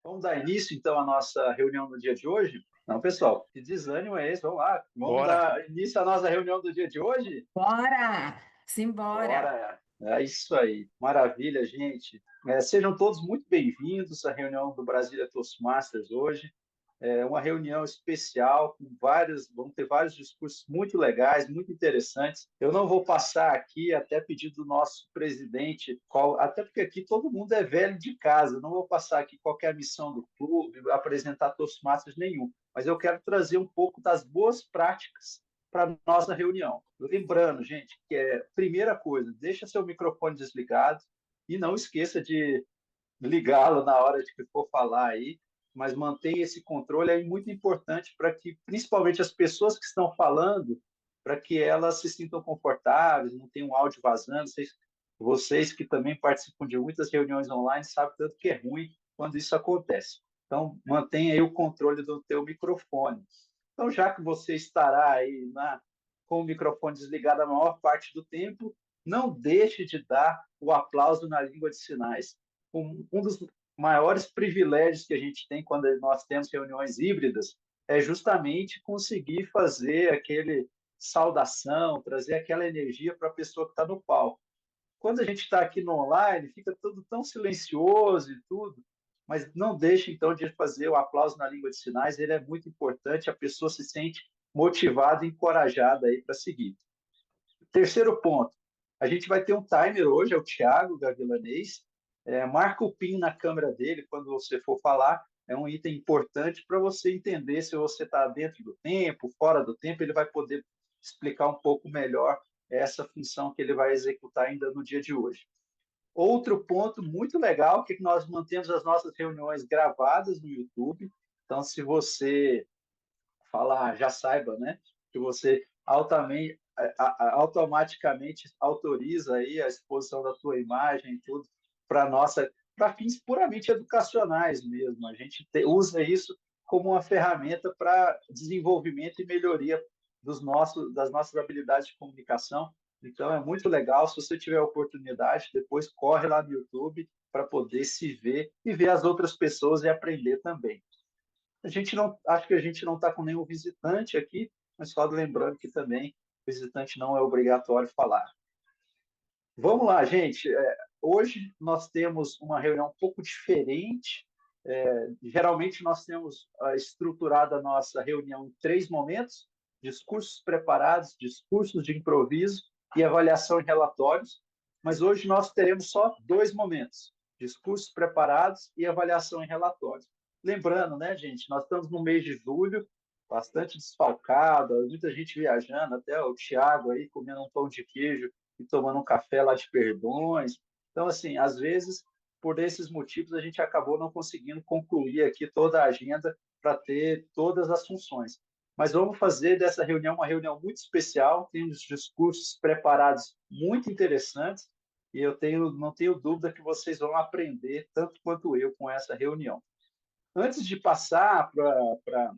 Vamos dar início, então, à nossa reunião no dia de hoje? Não, pessoal, que desânimo é esse? Vamos lá, vamos Bora! dar início à nossa reunião do dia de hoje? Bora! Simbora! Bora! É isso aí, maravilha, gente. Sejam todos muito bem-vindos à reunião do Brasília Toastmasters hoje. É uma reunião especial, com vamos ter vários discursos muito legais, muito interessantes. Eu não vou passar aqui, até pedido do nosso presidente, até porque aqui todo mundo é velho de casa, eu não vou passar aqui qual é a missão do clube, apresentar Toastmasters nenhum, mas eu quero trazer um pouco das boas práticas para a nossa reunião. Lembrando, gente, que primeira coisa, deixa seu microfone desligado e não esqueça de ligá-lo na hora de que for falar aí, mas mantenha esse controle é muito importante para que, principalmente as pessoas que estão falando, para que elas se sintam confortáveis, não tenham áudio vazando. Vocês que também participam de muitas reuniões online sabem tanto que é ruim quando isso acontece. Então, mantenha aí o controle do teu microfone. Então, já que você estará aí com o microfone desligado a maior parte do tempo, não deixe de dar o aplauso na língua de sinais. Um dos maiores privilégios que a gente tem quando nós temos reuniões híbridas é justamente conseguir fazer aquele saudação, trazer aquela energia para a pessoa que está no palco. Quando a gente está aqui no online, fica tudo tão silencioso e tudo, mas não deixe, então, de fazer o aplauso na língua de sinais, ele é muito importante, a pessoa se sente motivada e encorajada aí para seguir. Terceiro ponto, a gente vai ter um timer hoje, é o Thiago Gavilanês, marca o PIN na câmera dele quando você for falar, é um item importante para você entender se você está dentro do tempo, fora do tempo, ele vai poder explicar um pouco melhor essa função que ele vai executar ainda no dia de hoje. Outro ponto muito legal é que nós mantemos as nossas reuniões gravadas no YouTube, então se você falar, já saiba, né, que você automaticamente autoriza aí a exposição da tua imagem e tudo para fins puramente educacionais mesmo. A gente usa isso como uma ferramenta para desenvolvimento e melhoria das nossas habilidades de comunicação. Então, é muito legal. Se você tiver a oportunidade, depois corre lá no YouTube para poder se ver e ver as outras pessoas e aprender também. A gente não, acho que a gente não está com nenhum visitante aqui, mas só lembrando que também visitante não é obrigatório falar. Vamos lá, gente. Hoje nós temos uma reunião um pouco diferente. Geralmente nós temos estruturado a nossa reunião em 3 momentos: discursos preparados, discursos de improviso e avaliação em relatórios. Mas hoje nós teremos só 2 momentos: discursos preparados e avaliação em relatórios. Lembrando, né, gente, nós estamos no mês de julho, bastante desfalcado, muita gente viajando, até o Thiago aí comendo um pão de queijo e tomando um café lá de Perdões. Então, assim, às vezes, por esses motivos, a gente acabou não conseguindo concluir aqui toda a agenda para ter todas as funções. Mas vamos fazer dessa reunião uma reunião muito especial, temos discursos preparados muito interessantes, e não tenho dúvida que vocês vão aprender tanto quanto eu com essa reunião. Antes de passar para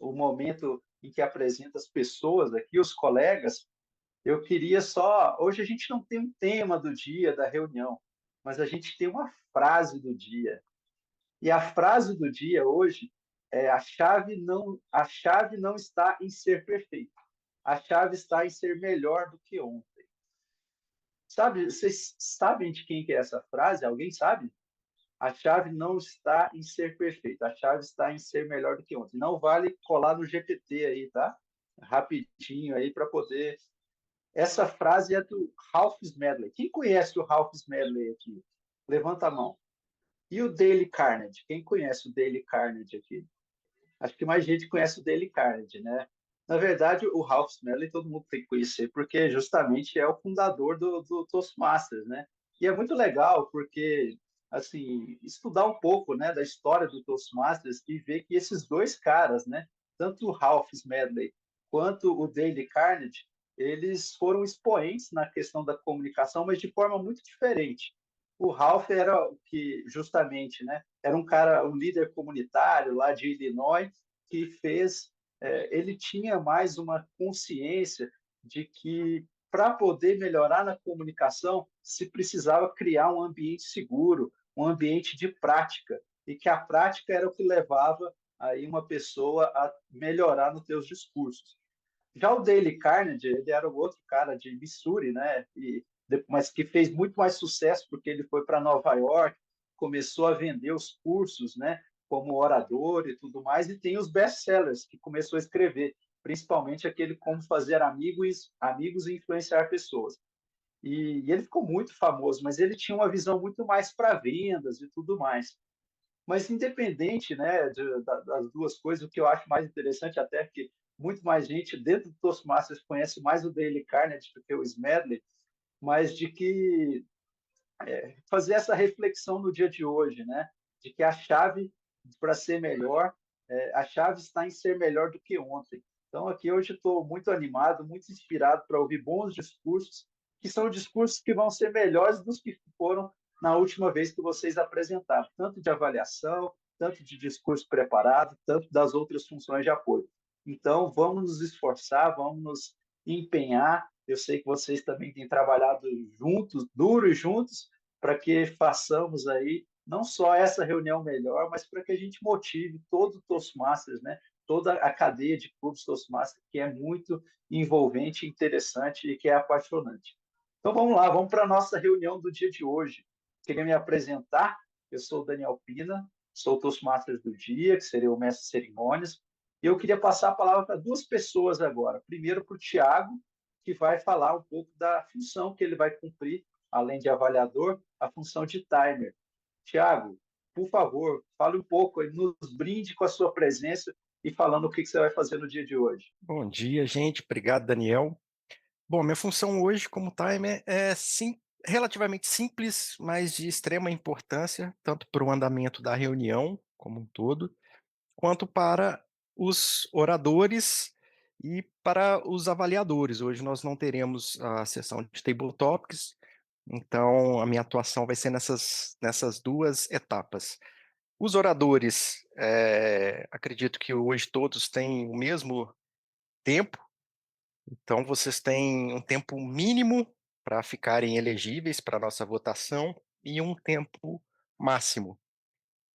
o momento em que apresenta as pessoas aqui, os colegas, eu queria só. Hoje a gente não tem um tema do dia da reunião, mas a gente tem uma frase do dia. E a frase do dia hoje é: a chave não está em ser perfeito. A chave está em ser melhor do que ontem. Sabe, vocês sabem de quem que é essa frase? Alguém sabe? A chave não está em ser perfeito, a chave está em ser melhor do que ontem. Não vale colar no GPT aí, tá? Rapidinho aí para poder. Essa frase é do Ralph Smedley. Quem conhece o Ralph Smedley aqui? Levanta a mão. E o Dale Carnegie? Quem conhece o Dale Carnegie aqui? Acho que mais gente conhece o Dale Carnegie, né? Na verdade, o Ralph Smedley todo mundo tem que conhecer, porque justamente é o fundador do Toastmasters, né? E é muito legal, porque, assim, estudar um pouco, né, da história do Toastmasters e ver que esses dois caras, né, tanto o Ralph Smedley quanto o Dale Carnegie, eles foram expoentes na questão da comunicação, mas de forma muito diferente. O Ralph era o que, justamente, né, era um cara, um líder comunitário lá de Illinois, que ele tinha mais uma consciência de que para poder melhorar na comunicação se precisava criar um ambiente seguro, um ambiente de prática. e que a prática era o que levava aí uma pessoa a melhorar nos seus discursos. Já o Dale Carnegie, ele era o outro cara de Missouri, né? Mas que fez muito mais sucesso porque ele foi para Nova York, começou a vender os cursos, né? Como orador e tudo mais, e tem os best-sellers que começou a escrever, principalmente aquele Como Fazer Amigos e Influenciar Pessoas. E ele ficou muito famoso, mas ele tinha uma visão muito mais para vendas e tudo mais. Mas independente, né, das duas coisas, o que eu acho mais interessante até é que muito mais gente dentro do Toastmasters conhece mais o Dale Carnegie do que o Smedley, mas de que fazer essa reflexão no dia de hoje, né, de que a chave para ser melhor, a chave está em ser melhor do que ontem. Então aqui hoje estou muito animado, muito inspirado para ouvir bons discursos, que são discursos que vão ser melhores dos que foram na última vez que vocês apresentaram, tanto de avaliação, tanto de discurso preparado, tanto das outras funções de apoio. Então, vamos nos esforçar, vamos nos empenhar. Eu sei que vocês também têm trabalhado juntos, duro e juntos, para que façamos aí não só essa reunião melhor, mas para que a gente motive todo o Toastmasters, né? Toda a cadeia de clubes Toastmasters, que é muito envolvente, interessante e que é apaixonante. Então vamos lá, vamos para a nossa reunião do dia de hoje. Queria me apresentar, eu sou o Daniel Pina, sou o Toastmasters do dia, que seria o mestre de cerimônias, e eu queria passar a palavra para duas pessoas agora. Primeiro para o Tiago, que vai falar um pouco da função que ele vai cumprir, além de avaliador, a função de timer. Tiago, por favor, fale um pouco, nos brinde com a sua presença e falando o que você vai fazer no dia de hoje. Bom dia, gente. Obrigado, Daniel. Bom, minha função hoje como timer é relativamente simples, mas de extrema importância, tanto para o andamento da reunião como um todo, quanto para os oradores e para os avaliadores. Hoje nós não teremos a sessão de Table Topics, então a minha atuação vai ser nessas duas etapas. Os oradores, acredito que hoje todos têm o mesmo tempo, então vocês têm um tempo mínimo para ficarem elegíveis para a nossa votação e um tempo máximo.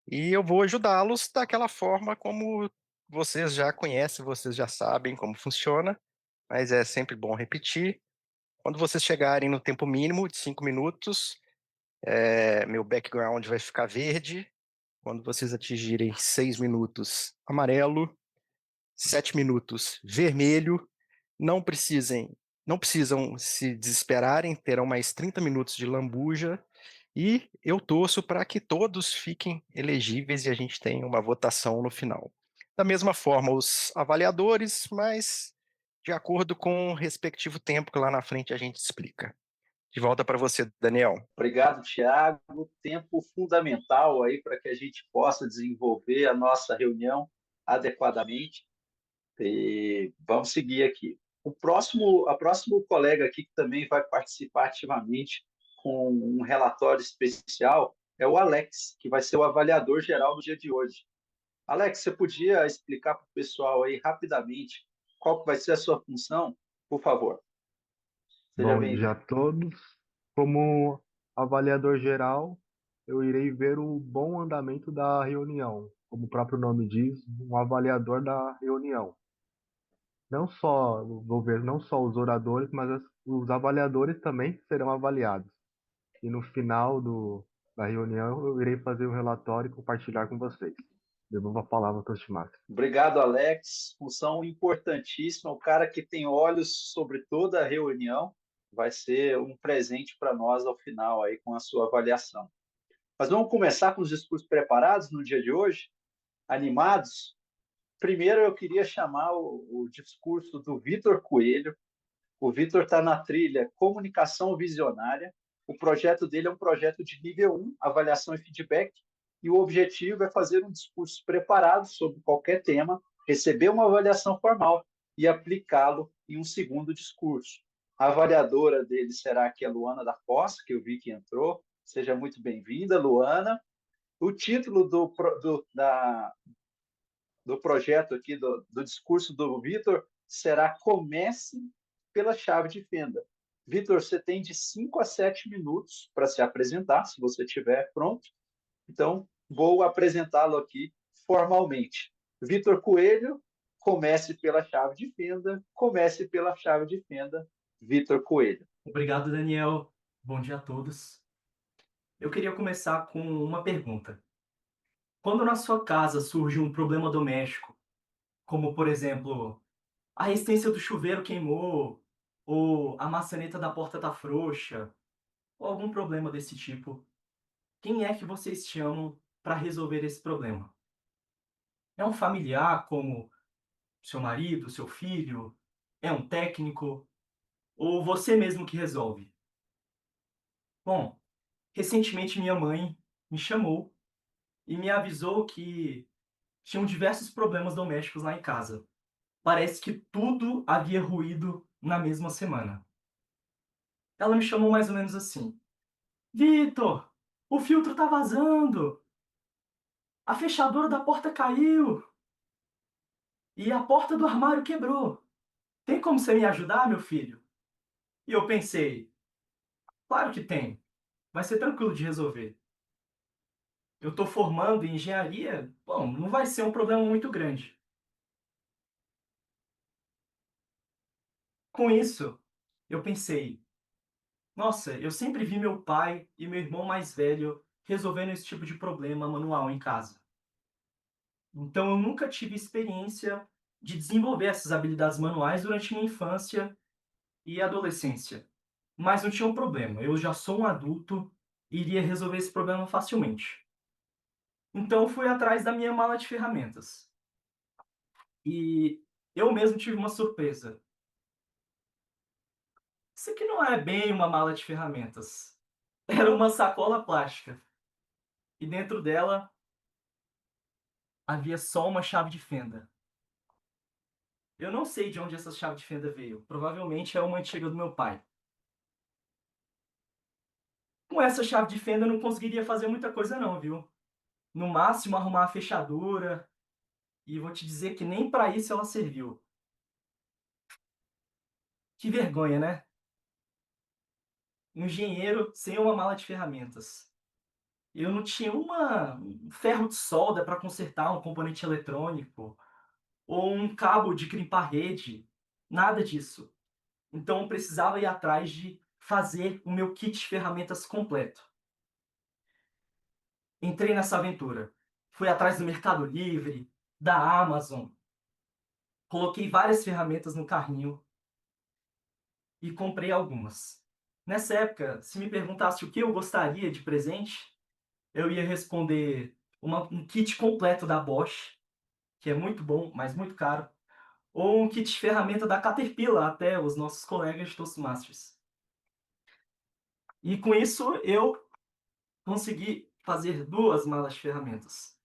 E eu vou ajudá-los daquela forma como vocês já conhecem, vocês já sabem como funciona, mas é sempre bom repetir. Quando vocês chegarem no tempo mínimo de 5 minutos, meu background vai ficar verde. Quando vocês atingirem 6 minutos, amarelo. 7 minutos, vermelho. Não precisam se desesperarem, terão mais 30 minutos de lambuja. E eu torço para que todos fiquem elegíveis e a gente tenha uma votação no final. Da mesma forma, os avaliadores, mas de acordo com o respectivo tempo que lá na frente a gente explica. De volta para você, Daniel. Obrigado, Tiago. Tempo fundamental aí para que a gente possa desenvolver a nossa reunião adequadamente. E vamos seguir aqui. A próximo colega aqui que também vai participar ativamente com um relatório especial é o Alex, que vai ser o avaliador geral do dia de hoje. Alex, você podia explicar para o pessoal aí rapidamente qual que vai ser a sua função, por favor? Seja Bom dia a bem-vindo. todos. Como avaliador geral, eu irei ver o bom andamento da reunião. Como o próprio nome diz, um avaliador da reunião. Não só, vou ver não só os oradores, mas os avaliadores também serão avaliados. E no final da reunião, eu irei fazer o relatório e compartilhar com vocês. Devolvo a palavra ao Toastmaster. Obrigado, Alex. Função importantíssima. O cara que tem olhos sobre toda a reunião vai ser um presente para nós ao final aí com a sua avaliação. Mas vamos começar com os discursos preparados no dia de hoje, animados. Primeiro eu queria chamar o discurso do Vitor Coelho. O Vitor está na trilha Comunicação Visionária. O projeto dele é um projeto de nível 1, avaliação e feedback, e o objetivo é fazer um discurso preparado sobre qualquer tema, receber uma avaliação formal e aplicá-lo em um segundo discurso. A avaliadora dele será aqui a Luana da Costa, que eu vi que entrou. Seja muito bem-vinda, Luana. O título do projeto aqui, do discurso do Vitor, será Comece pela chave de fenda. Vitor, você tem de 5 a 7 minutos para se apresentar, se você estiver pronto. Então, vou apresentá-lo aqui formalmente. Vitor Coelho, comece pela chave de fenda, comece pela chave de fenda, Vitor Coelho. Obrigado, Daniel. Bom dia a todos. Eu queria começar com uma pergunta. Quando na sua casa surge um problema doméstico, como, por exemplo, a resistência do chuveiro queimou, ou a maçaneta da porta está frouxa, ou algum problema desse tipo, quem é que vocês chamam para resolver esse problema? É um familiar, como seu marido, seu filho? É um técnico? Ou você mesmo que resolve? Bom, recentemente minha mãe me chamou e me avisou que tinham diversos problemas domésticos lá em casa. Parece que tudo havia ruído na mesma semana. Ela me chamou mais ou menos assim: Vitor, o filtro tá vazando, a fechadura da porta caiu e a porta do armário quebrou. Tem como você me ajudar, meu filho? E eu pensei: claro que tem, vai ser tranquilo de resolver. Eu estou formando em engenharia, bom, não vai ser um problema muito grande. Com isso, eu pensei: nossa, eu sempre vi meu pai e meu irmão mais velho resolvendo esse tipo de problema manual em casa. Então eu nunca tive experiência de desenvolver essas habilidades manuais durante minha infância e adolescência. Mas não tinha um problema, eu já sou um adulto e iria resolver esse problema facilmente. Então eu fui atrás da minha mala de ferramentas. E eu mesmo tive uma surpresa. Isso aqui não é bem uma mala de ferramentas. Era uma sacola plástica. E dentro dela havia só uma chave de fenda. Eu não sei de onde essa chave de fenda veio. Provavelmente é uma antiga do meu pai. Com essa chave de fenda eu não conseguiria fazer muita coisa não, viu? No máximo arrumar a fechadura. E vou te dizer que nem para isso ela serviu. Que vergonha, né? Um engenheiro sem uma mala de ferramentas. Eu não tinha um ferro de solda para consertar um componente eletrônico. Ou um cabo de crimpar rede. Nada disso. Então eu precisava ir atrás de fazer o meu kit de ferramentas completo. Entrei nessa aventura. Fui atrás do Mercado Livre, da Amazon. Coloquei várias ferramentas no carrinho e comprei algumas. Nessa época, se me perguntasse o que eu gostaria de presente, eu ia responder um kit completo da Bosch, que é muito bom, mas muito caro, ou um kit de ferramenta da Caterpillar, até os nossos colegas de Toastmasters. E com isso eu consegui fazer 2 malas de ferramentas.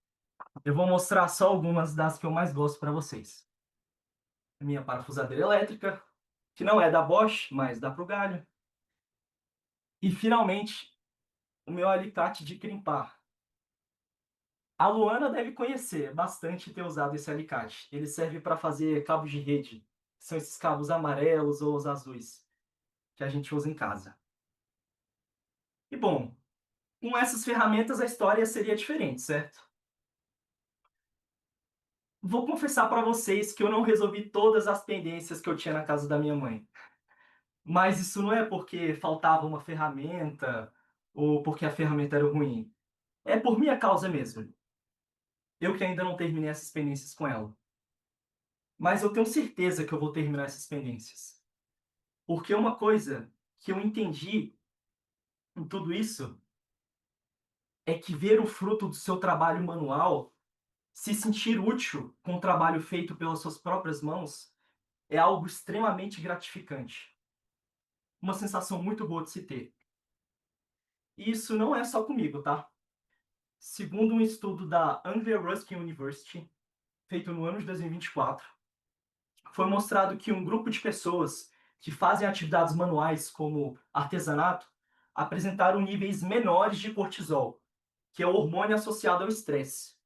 Eu vou mostrar só algumas das que eu mais gosto para vocês. A minha parafusadeira elétrica, que não é da Bosch, mas dá para o galho. E finalmente, o meu alicate de crimpar. A Luana deve conhecer bastante ter usado esse alicate. Ele serve para fazer cabos de rede. São esses cabos amarelos ou os azuis que a gente usa em casa. E bom, com essas ferramentas a história seria diferente, certo? Vou confessar para vocês que eu não resolvi todas as pendências que eu tinha na casa da minha mãe. Mas isso não é porque faltava uma ferramenta ou porque a ferramenta era ruim. É por minha causa mesmo. Eu que ainda não terminei essas pendências com ela. Mas eu tenho certeza que eu vou terminar essas pendências. Porque uma coisa que eu entendi em tudo isso é que ver o fruto do seu trabalho manual, se sentir útil com o trabalho feito pelas suas próprias mãos, é algo extremamente gratificante. Uma sensação muito boa de se ter. E isso não é só comigo, tá? Segundo um estudo da Anglia Ruskin University, feito no ano de 2024, foi mostrado que um grupo de pessoas que fazem atividades manuais como artesanato apresentaram níveis menores de cortisol, que é o hormônio associado ao estresse.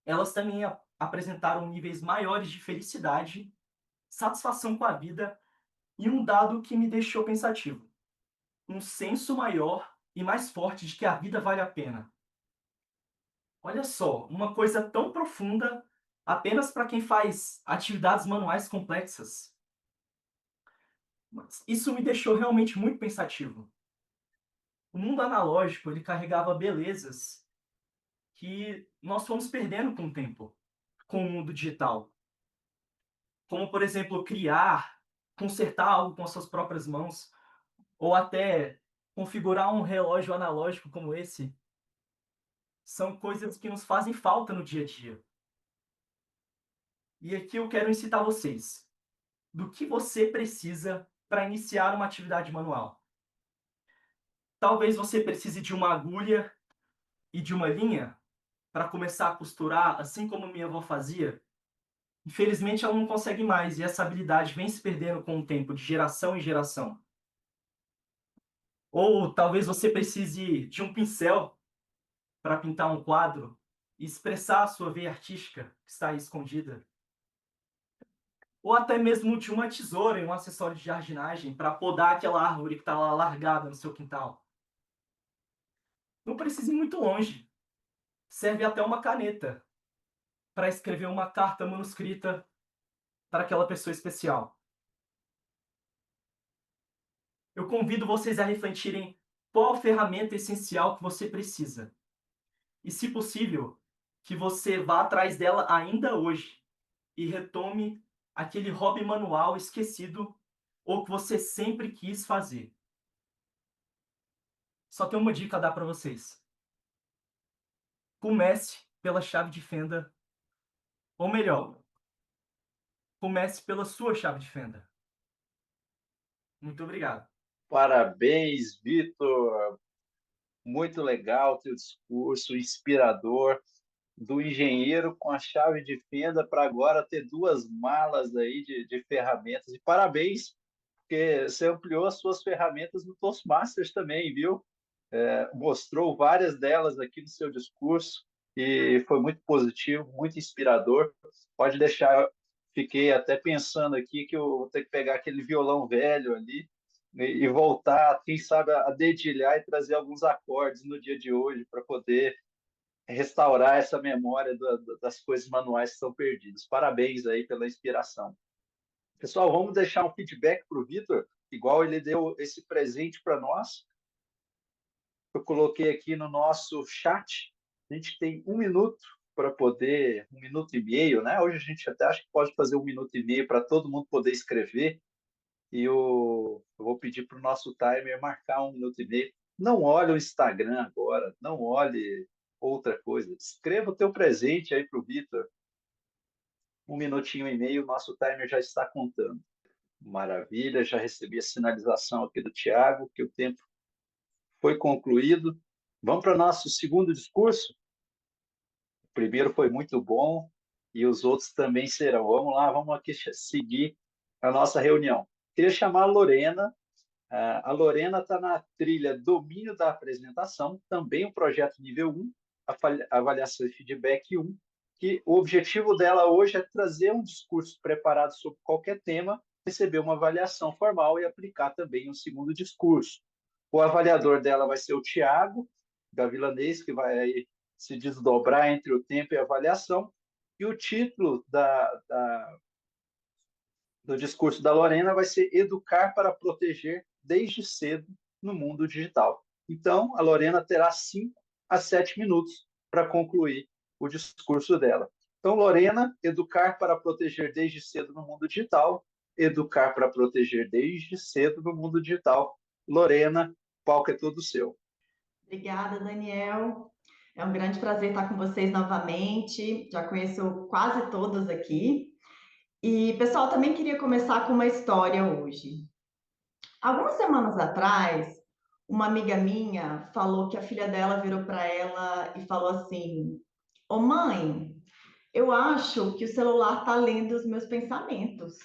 Elas também apresentaram níveis maiores de felicidade, satisfação com a vida e um dado que me deixou pensativo: um senso maior e mais forte de que a vida vale a pena. Olha só, uma coisa tão profunda apenas para quem faz atividades manuais complexas. Mas isso me deixou realmente muito pensativo. O mundo analógico, ele carregava belezas que nós fomos perdendo com o tempo, com o mundo digital. Como, por exemplo, criar, consertar algo com as suas próprias mãos, ou até configurar um relógio analógico como esse, são coisas que nos fazem falta no dia a dia. E aqui eu quero incitar vocês. Do que você precisa para iniciar uma atividade manual? Talvez você precise de uma agulha e de uma linha para começar a costurar, assim como minha avó fazia. Infelizmente, ela não consegue mais e essa habilidade vem se perdendo com o tempo, de geração em geração. Ou talvez você precise de um pincel para pintar um quadro e expressar a sua veia artística que está aí escondida. Ou até mesmo de uma tesoura e um acessório de jardinagem para podar aquela árvore que está lá largada no seu quintal. Não precisa ir muito longe. Serve até uma caneta para escrever uma carta manuscrita para aquela pessoa especial. Eu convido vocês a refletirem qual a ferramenta essencial que você precisa. E, se possível, que você vá atrás dela ainda hoje e retome aquele hobby manual esquecido ou que você sempre quis fazer. Só tem uma dica a dar para vocês. Comece pela chave de fenda, ou melhor, comece pela sua chave de fenda. Muito obrigado. Parabéns, Vitor. Muito legal o teu discurso, inspirador, do engenheiro com a chave de fenda para agora ter duas malas aí de ferramentas. E parabéns, porque você ampliou as suas ferramentas no Toastmasters também, viu? Mostrou várias delas aqui no seu discurso e foi muito positivo, muito inspirador. Pode deixar, fiquei até pensando aqui que eu vou ter que pegar aquele violão velho ali e voltar, quem sabe, a dedilhar e trazer alguns acordes no dia de hoje para poder restaurar essa memória das coisas manuais que estão perdidas. Parabéns aí pela inspiração. Pessoal, vamos deixar um feedback para o Vitor, igual ele deu esse presente para nós. Eu coloquei aqui no nosso chat. A gente tem 1 minuto para poder, 1 minuto e meio, né? Hoje a gente até acha que pode fazer 1 minuto e meio para todo mundo poder escrever. E eu vou pedir para o nosso timer marcar 1 minuto e meio. Não olhe o Instagram agora, não olhe outra coisa. Escreva o teu presente aí para o Vitor. 1 minutinho e meio, o nosso timer já está contando. Maravilha, já recebi a sinalização aqui do Tiago, que o tempo foi concluído. Vamos para o nosso segundo discurso? O primeiro foi muito bom e os outros também serão. Vamos lá, vamos aqui seguir a nossa reunião. Queria chamar a Lorena. A Lorena está na trilha Domínio da Apresentação, também o projeto nível 1, avaliação e feedback 1, que o objetivo dela hoje é trazer um discurso preparado sobre qualquer tema, receber uma avaliação formal e aplicar também um segundo discurso. O avaliador dela vai ser o Tiago Gavilanês, que vai aí se desdobrar entre o tempo e a avaliação, e o título do discurso da Lorena vai ser Educar para Proteger desde cedo no mundo digital. Então, a Lorena terá 5 a 7 minutos para concluir o discurso dela. Então, Lorena, educar para proteger desde cedo no mundo digital, educar para proteger desde cedo no mundo digital. Lorena, o palco é todo seu. Obrigada, Daniel. É um grande prazer estar com vocês novamente. Já conheço quase todos aqui. E, pessoal, também queria começar com uma história hoje. Algumas semanas atrás, uma amiga minha falou que a filha dela virou para ela e falou assim: Ô mãe, eu acho que o celular está lendo os meus pensamentos.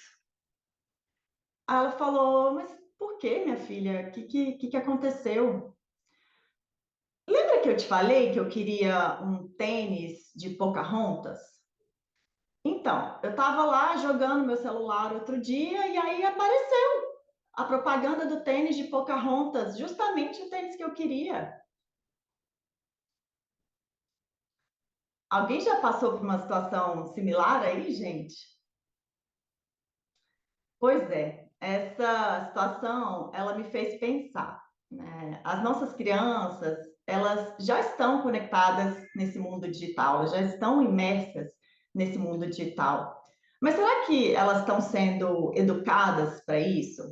Aí ela falou: Mas por que, minha filha? O que aconteceu? Lembra que eu te falei que eu queria um tênis de Pocahontas? Então, eu estava lá jogando meu celular outro dia e aí apareceu a propaganda do tênis de Pocahontas, justamente o tênis que eu queria. Alguém já passou por uma situação similar aí, gente? Pois é, essa situação, ela me fez pensar, né? As nossas crianças, elas já estão conectadas nesse mundo digital, elas já estão imersas nesse mundo digital. Mas será que elas estão sendo educadas para isso?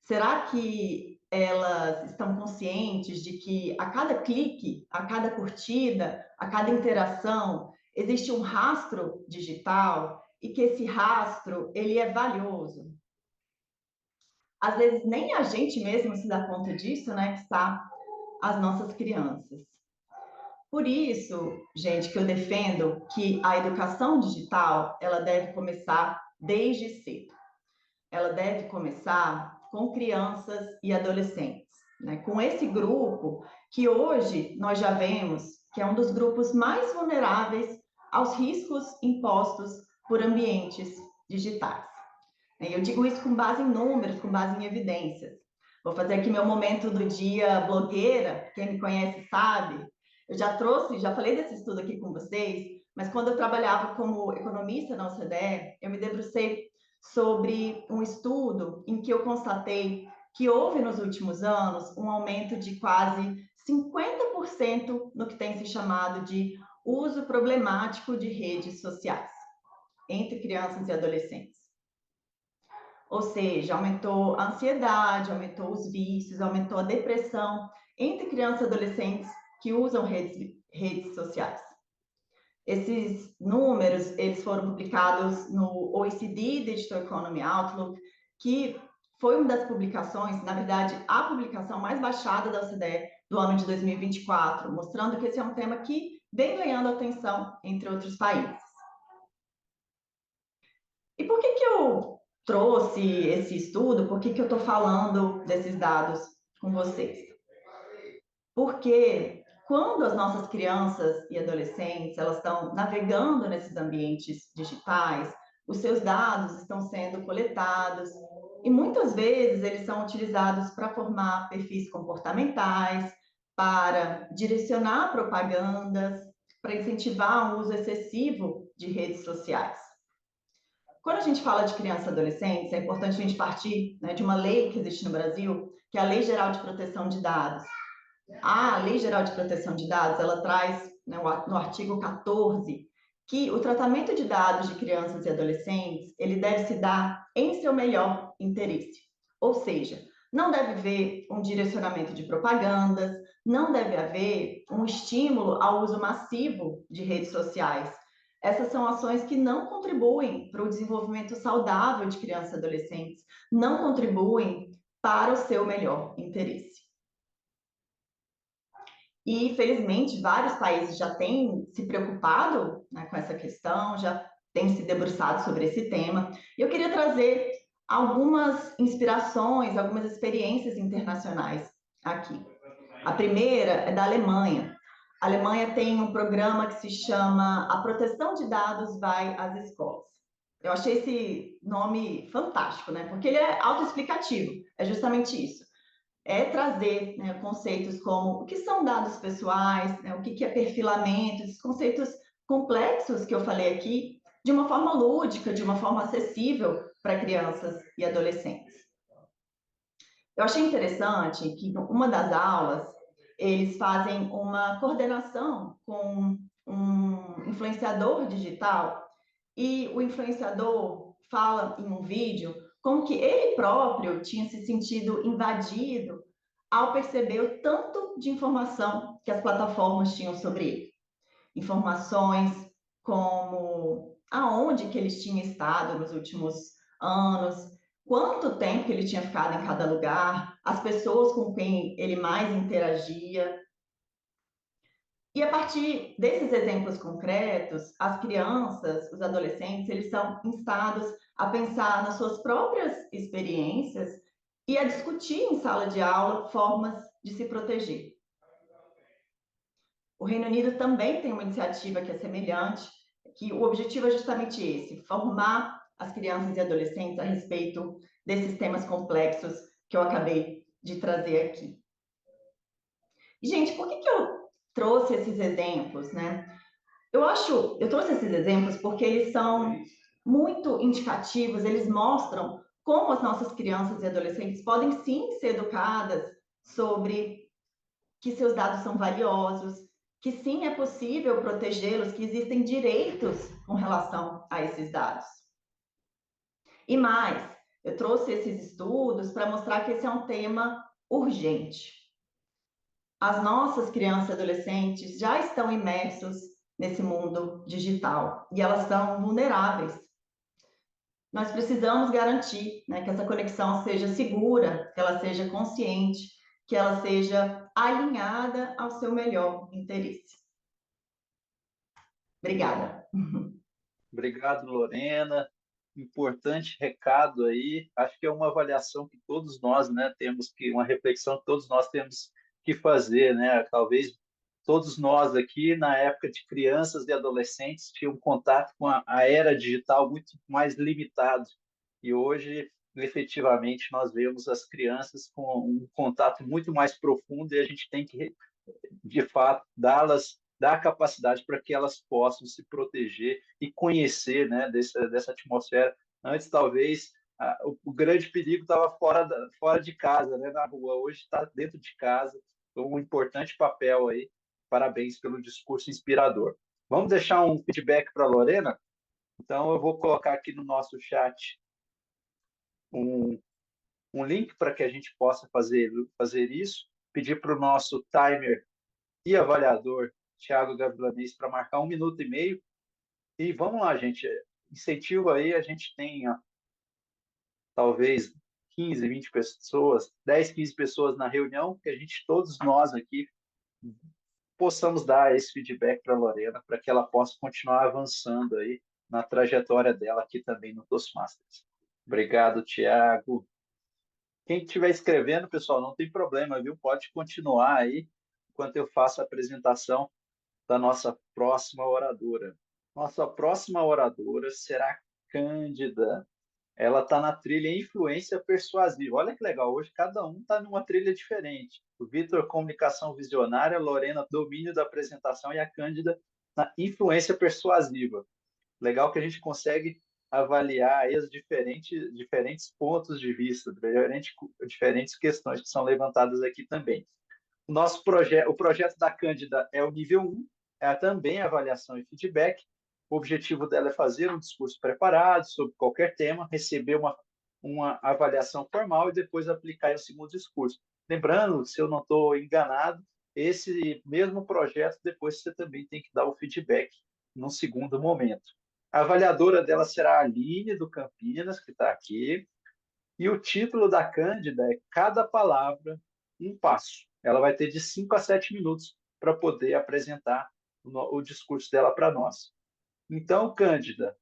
Será que elas estão conscientes de que a cada clique, a cada curtida, a cada interação, existe um rastro digital e que esse rastro, ele é valioso? Às vezes nem a gente mesmo se dá conta disso, né, que está as nossas crianças. Por isso, gente, que eu defendo que a educação digital, ela deve começar desde cedo. Ela deve começar com crianças e adolescentes, né? Com esse grupo que hoje nós já vemos que é um dos grupos mais vulneráveis aos riscos impostos por ambientes digitais. Eu digo isso com base em números, com base em evidências. Vou fazer aqui meu momento do dia blogueira, quem me conhece sabe. Eu já falei desse estudo aqui com vocês, mas quando eu trabalhava como economista na OCDE, eu me debrucei sobre um estudo em que eu constatei que houve nos últimos anos um aumento de quase 50% no que tem se chamado de uso problemático de redes sociais entre crianças e adolescentes. Ou seja, aumentou a ansiedade, aumentou os vícios, aumentou a depressão entre crianças e adolescentes que usam redes sociais. Esses números, eles foram publicados no OECD Digital Economy Outlook, que foi uma das publicações, na verdade, a publicação mais baixada da OCDE do ano de 2024, mostrando que esse é um tema que vem ganhando atenção entre outros países. E por que eu trouxe esse estudo? Por que eu estou falando desses dados com vocês? Porque quando as nossas crianças e adolescentes elas estão navegando nesses ambientes digitais, os seus dados estão sendo coletados e muitas vezes eles são utilizados para formar perfis comportamentais, para direcionar propagandas, para incentivar o uso excessivo de redes sociais. Quando a gente fala de criança e adolescente, é importante a gente partir, né, de uma lei que existe no Brasil, que é a Lei Geral de Proteção de Dados. A Lei Geral de Proteção de Dados, ela traz, né, no artigo 14, que o tratamento de dados de crianças e adolescentes, ele deve se dar em seu melhor interesse. Ou seja, não deve haver um direcionamento de propagandas, não deve haver um estímulo ao uso massivo de redes sociais. Essas são ações que não contribuem para o desenvolvimento saudável de crianças e adolescentes, não contribuem para o seu melhor interesse. E, felizmente, vários países já têm se preocupado, né, com essa questão, já têm se debruçado sobre esse tema. E eu queria trazer algumas inspirações, algumas experiências internacionais aqui. A primeira é da Alemanha. A Alemanha tem um programa que se chama A Proteção de Dados vai às Escolas. Eu achei esse nome fantástico, né? Porque ele é autoexplicativo, é justamente isso. É trazer, né, conceitos como o que são dados pessoais, né, o que é perfilamento, esses conceitos complexos que eu falei aqui, de uma forma lúdica, de uma forma acessível para crianças e adolescentes. Eu achei interessante que uma das aulas, eles fazem uma coordenação com um influenciador digital e o influenciador fala em um vídeo como que ele próprio tinha se sentido invadido ao perceber o tanto de informação que as plataformas tinham sobre ele. Informações como aonde que eles tinham estado nos últimos anos, quanto tempo que ele tinha ficado em cada lugar, as pessoas com quem ele mais interagia. E a partir desses exemplos concretos, as crianças, os adolescentes, eles são instados a pensar nas suas próprias experiências e a discutir em sala de aula formas de se proteger. O Reino Unido também tem uma iniciativa que é semelhante, que o objetivo é justamente esse, formar as crianças e adolescentes a respeito desses temas complexos que eu acabei de trazer aqui. E, gente, por que eu trouxe esses exemplos, né? eu trouxe esses exemplos porque eles são muito indicativos, eles mostram como as nossas crianças e adolescentes podem sim ser educadas sobre que seus dados são valiosos, que sim é possível protegê-los, que existem direitos com relação a esses dados. E mais, eu trouxe esses estudos para mostrar que esse é um tema urgente. As nossas crianças e adolescentes já estão imersos nesse mundo digital e elas são vulneráveis. Nós precisamos garantir, né, que essa conexão seja segura, que ela seja consciente, que ela seja alinhada ao seu melhor interesse. Obrigada. Obrigado, Lorena. Importante recado aí. Acho que é uma avaliação que todos nós, né, temos que, uma reflexão que todos nós temos que fazer, né? Talvez todos nós aqui, na época de crianças e adolescentes, tinham contato com a era digital muito mais limitado. E hoje, efetivamente, nós vemos as crianças com um contato muito mais profundo e a gente tem que, de fato, dar a capacidade para que elas possam se proteger e conhecer, né, dessa atmosfera. Antes, talvez, o grande perigo estava fora de casa, né, na rua. Hoje está dentro de casa, então, um importante papel aí. Parabéns pelo discurso inspirador. Vamos deixar um feedback para a Lorena? Então, eu vou colocar aqui no nosso chat um link para que a gente possa fazer isso, pedir para o nosso timer e avaliador, Thiago Gavilanês, para marcar 1 minuto e meio. E vamos lá, gente. Incentivo aí, a gente tem talvez 15, 20 pessoas, 10, 15 pessoas na reunião, que a gente, todos nós aqui, possamos dar esse feedback para a Lorena, para que ela possa continuar avançando aí na trajetória dela aqui também no Toastmasters. Obrigado, Thiago. Quem estiver escrevendo, pessoal, não tem problema, viu? Pode continuar aí, enquanto eu faço a apresentação da nossa próxima oradora. Nossa próxima oradora será Cândida. Ela está na trilha Influência Persuasiva. Olha que legal, hoje cada um está numa trilha diferente. O Vitor, Comunicação Visionária, a Lorena, Domínio da Apresentação e a Cândida na Influência Persuasiva. Legal que a gente consegue avaliar aí os diferentes pontos de vista, diferentes questões que são levantadas aqui também. O projeto da Cândida é o nível 1, é também avaliação e feedback. O objetivo dela é fazer um discurso preparado sobre qualquer tema, receber uma avaliação formal e depois aplicar o segundo discurso. Lembrando, se eu não estou enganado, esse mesmo projeto, depois você também tem que dar o feedback num segundo momento. A avaliadora dela será a Aline, do Campinas, que está aqui, e o título da Cândida é Cada Palavra, um Passo. Ela vai ter de 5 a 7 minutos para poder apresentar o discurso dela para nós. Então, Cândida,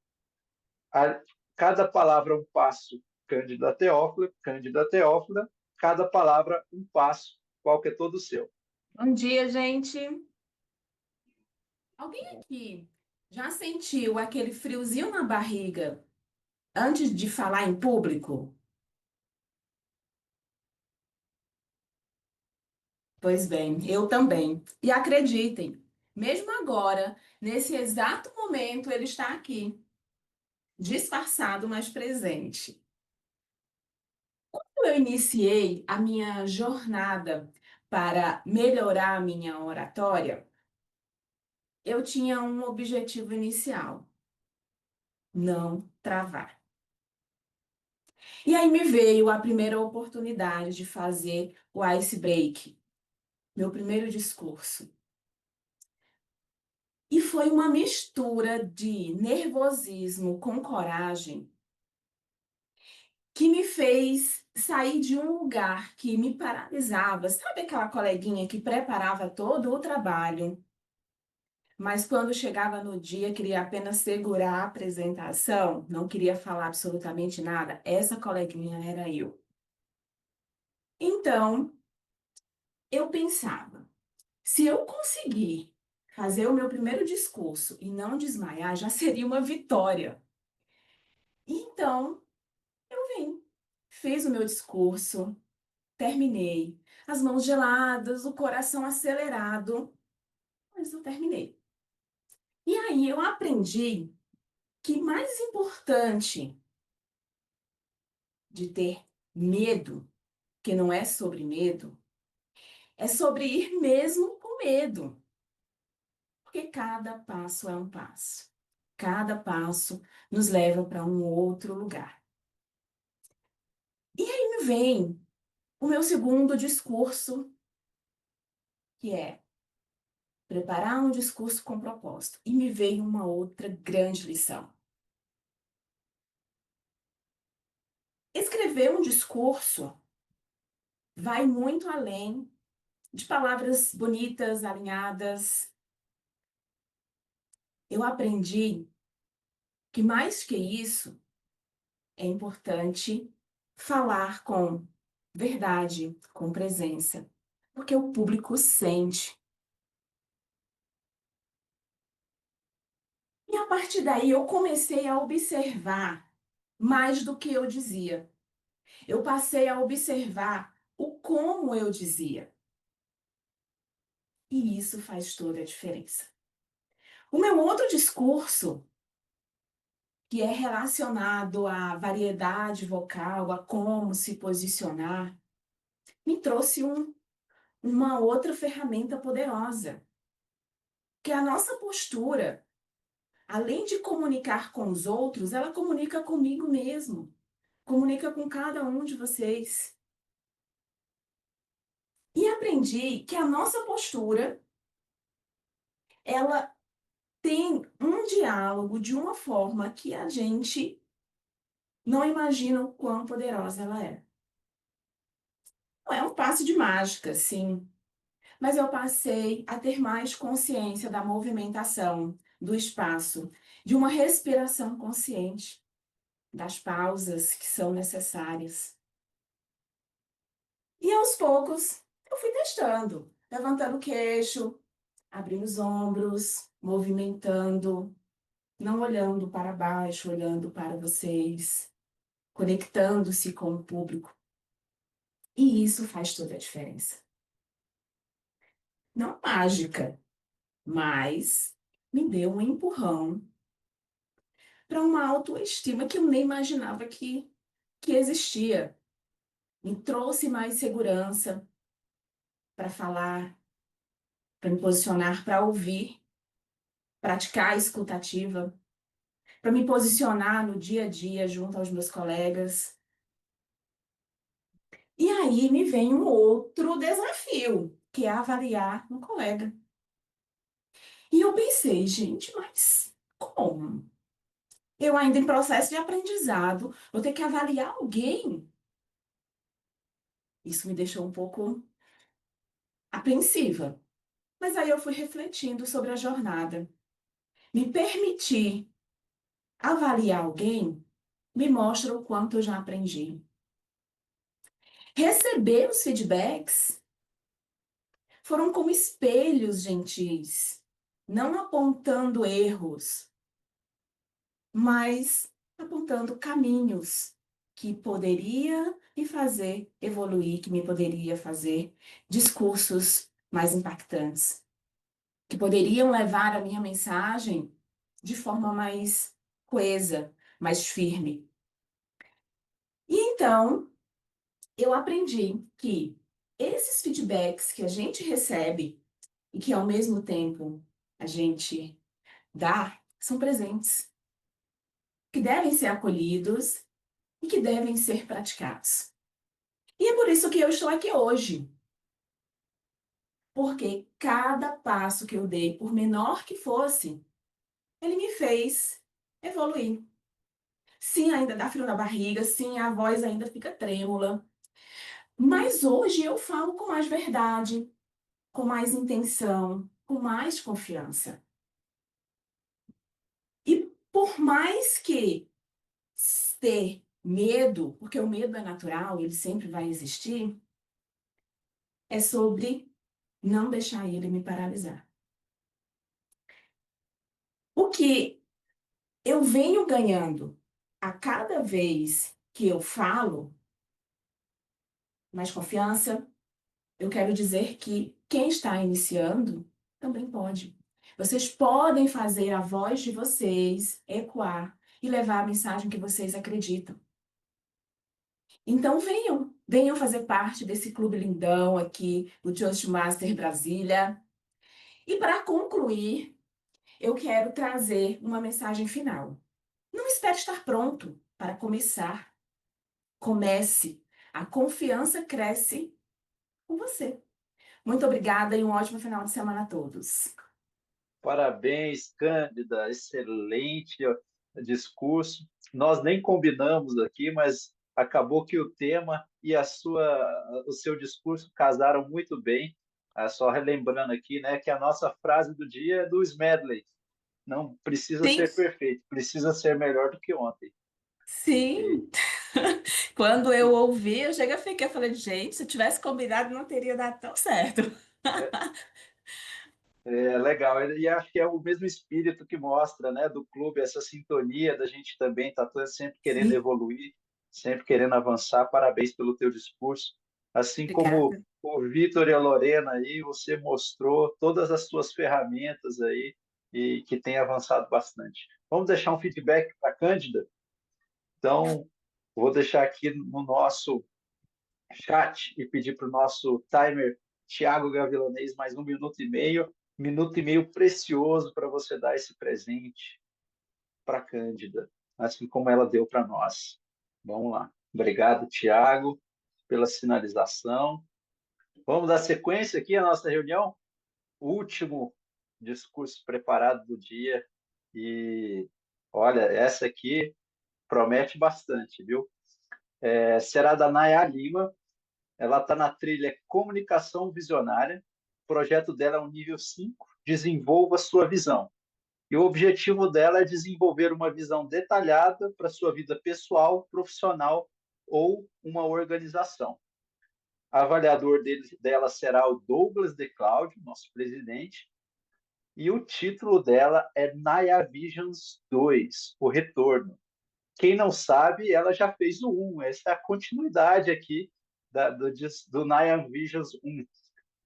cada palavra um passo, Cândida Teófila, cada palavra um passo, qual que é todo o seu. Bom dia, gente. Alguém aqui já sentiu aquele friozinho na barriga antes de falar em público? Pois bem, eu também. E acreditem, mesmo agora, nesse exato momento, ele está aqui, disfarçado, mas presente. Quando eu iniciei a minha jornada para melhorar a minha oratória, eu tinha um objetivo inicial: não travar. E aí me veio a primeira oportunidade de fazer o ice break, meu primeiro discurso. E foi uma mistura de nervosismo com coragem que me fez sair de um lugar que me paralisava. Sabe aquela coleguinha que preparava todo o trabalho, mas quando chegava no dia queria apenas segurar a apresentação, não queria falar absolutamente nada? Essa coleguinha era eu. Então, eu pensava, se eu conseguir fazer o meu primeiro discurso e não desmaiar, já seria uma vitória. Então, eu vim, fiz o meu discurso, terminei. As mãos geladas, o coração acelerado, mas eu terminei. E aí eu aprendi que mais importante de ter medo, que não é sobre medo, é sobre ir mesmo com medo. Porque cada passo é um passo. Cada passo nos leva para um outro lugar. E aí me vem o meu segundo discurso, que é preparar um discurso com propósito. E me veio uma outra grande lição. Escrever um discurso vai muito além de palavras bonitas, alinhadas. Eu aprendi que mais que isso, é importante falar com verdade, com presença, porque o público sente. E a partir daí eu comecei a observar mais do que eu dizia. Eu passei a observar o como eu dizia. E isso faz toda a diferença. O meu outro discurso, que é relacionado à variedade vocal, a como se posicionar, me trouxe uma outra ferramenta poderosa, que é a nossa postura. Além de comunicar com os outros, ela comunica comigo mesmo, comunica com cada um de vocês. E aprendi que a nossa postura, ela tem um diálogo de uma forma que a gente não imagina o quão poderosa ela é. Não é um passe de mágica, sim, mas eu passei a ter mais consciência da movimentação, do espaço, de uma respiração consciente, das pausas que são necessárias. E aos poucos eu fui testando, levantando o queixo, abrindo os ombros, movimentando, não olhando para baixo, olhando para vocês, conectando-se com o público. E isso faz toda a diferença. Não mágica, mas me deu um empurrão para uma autoestima que eu nem imaginava que existia. Me trouxe mais segurança para falar, para me posicionar, para ouvir, praticar a escutativa, para me posicionar no dia a dia junto aos meus colegas. E aí me vem um outro desafio, que é avaliar um colega. E eu pensei, gente, mas como? Eu ainda em processo de aprendizado, vou ter que avaliar alguém. Isso me deixou um pouco apreensiva. Mas aí eu fui refletindo sobre a jornada. Me permitir avaliar alguém me mostra o quanto eu já aprendi. Receber os feedbacks foram como espelhos gentis, não apontando erros, mas apontando caminhos que poderia me fazer evoluir, que me poderia fazer discursos mais impactantes, que poderiam levar a minha mensagem de forma mais coesa, mais firme. E então, eu aprendi que esses feedbacks que a gente recebe e que ao mesmo tempo a gente dá, são presentes, que devem ser acolhidos e que devem ser praticados. E é por isso que eu estou aqui hoje. Porque cada passo que eu dei, por menor que fosse, ele me fez evoluir. Sim, ainda dá frio na barriga, sim, a voz ainda fica trêmula. Mas hoje eu falo com mais verdade, com mais intenção, com mais confiança. E por mais que ter medo, porque o medo é natural, ele sempre vai existir, é sobre não deixar ele me paralisar. O que eu venho ganhando a cada vez que eu falo, mais confiança, eu quero dizer que quem está iniciando também pode. Vocês podem fazer a voz de vocês ecoar e levar a mensagem que vocês acreditam. Então venham fazer parte desse clube lindão aqui do Toastmaster Brasília. E para concluir, eu quero trazer uma mensagem final. Não espere estar pronto para começar. Comece. A confiança cresce com você. Muito obrigada e um ótimo final de semana a todos. Parabéns, Cândida, excelente discurso. Nós nem combinamos aqui, mas acabou que o tema e o seu discurso casaram muito bem. Só relembrando aqui, né, que a nossa frase do dia é do Smedley. Não precisa Sim, ser perfeito, precisa ser melhor do que ontem. E sim. Quando eu ouvi, eu cheguei a ficar, eu falei, gente, se eu tivesse combinado, não teria dado tão certo. é legal, e acho que é o mesmo espírito que mostra, né, do clube, essa sintonia da gente também estar sempre querendo Sim, evoluir, sempre querendo avançar. Parabéns pelo teu discurso. Assim como obrigada. o Vitor e a Lorena aí, você mostrou todas as suas ferramentas aí e que tem avançado bastante. Vamos deixar um feedback para a Cândida? Então, vou deixar aqui no nosso chat e pedir para o nosso timer Tiago Gavilanês mais 1 minuto e meio precioso para você dar esse presente para a Cândida, assim como ela deu para nós. Vamos lá. Obrigado, Tiago, pela sinalização. Vamos dar sequência aqui à nossa reunião. O último discurso preparado do dia. E olha, essa aqui promete bastante, viu? Será da Nayá Lima. Ela está na trilha Comunicação Visionária. O projeto dela é um nível 5, desenvolva sua visão. E o objetivo dela é desenvolver uma visão detalhada para sua vida pessoal, profissional ou uma organização. O avaliador dela será o Douglas De Cláudio, nosso presidente, e o título dela é Naya Visions 2, o retorno. Quem não sabe, ela já fez o 1, essa é a continuidade aqui do Naya Visions 1.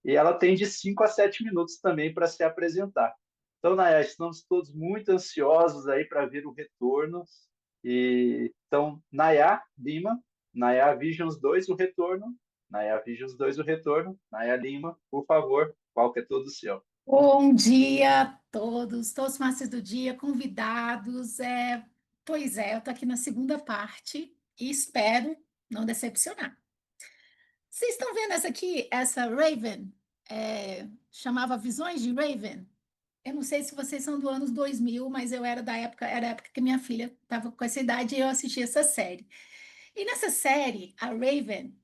E ela tem de 5 a 7 minutos também para se apresentar. Então, Naya, estamos todos muito ansiosos aí para ver o retorno. Então, Naya Lima, Naya Visions 2, o retorno. Naya Visions 2, o retorno. Naya Lima, por favor, o palco é todo seu. Bom dia a todos, Toastmasters do dia, convidados. Pois é, eu estou aqui na segunda parte e espero não decepcionar. Vocês estão vendo essa aqui, essa Raven? Chamava Visões de Raven. Eu não sei se vocês são do anos 2000, mas eu era era a época que minha filha estava com essa idade e eu assisti essa série. E nessa série, a Raven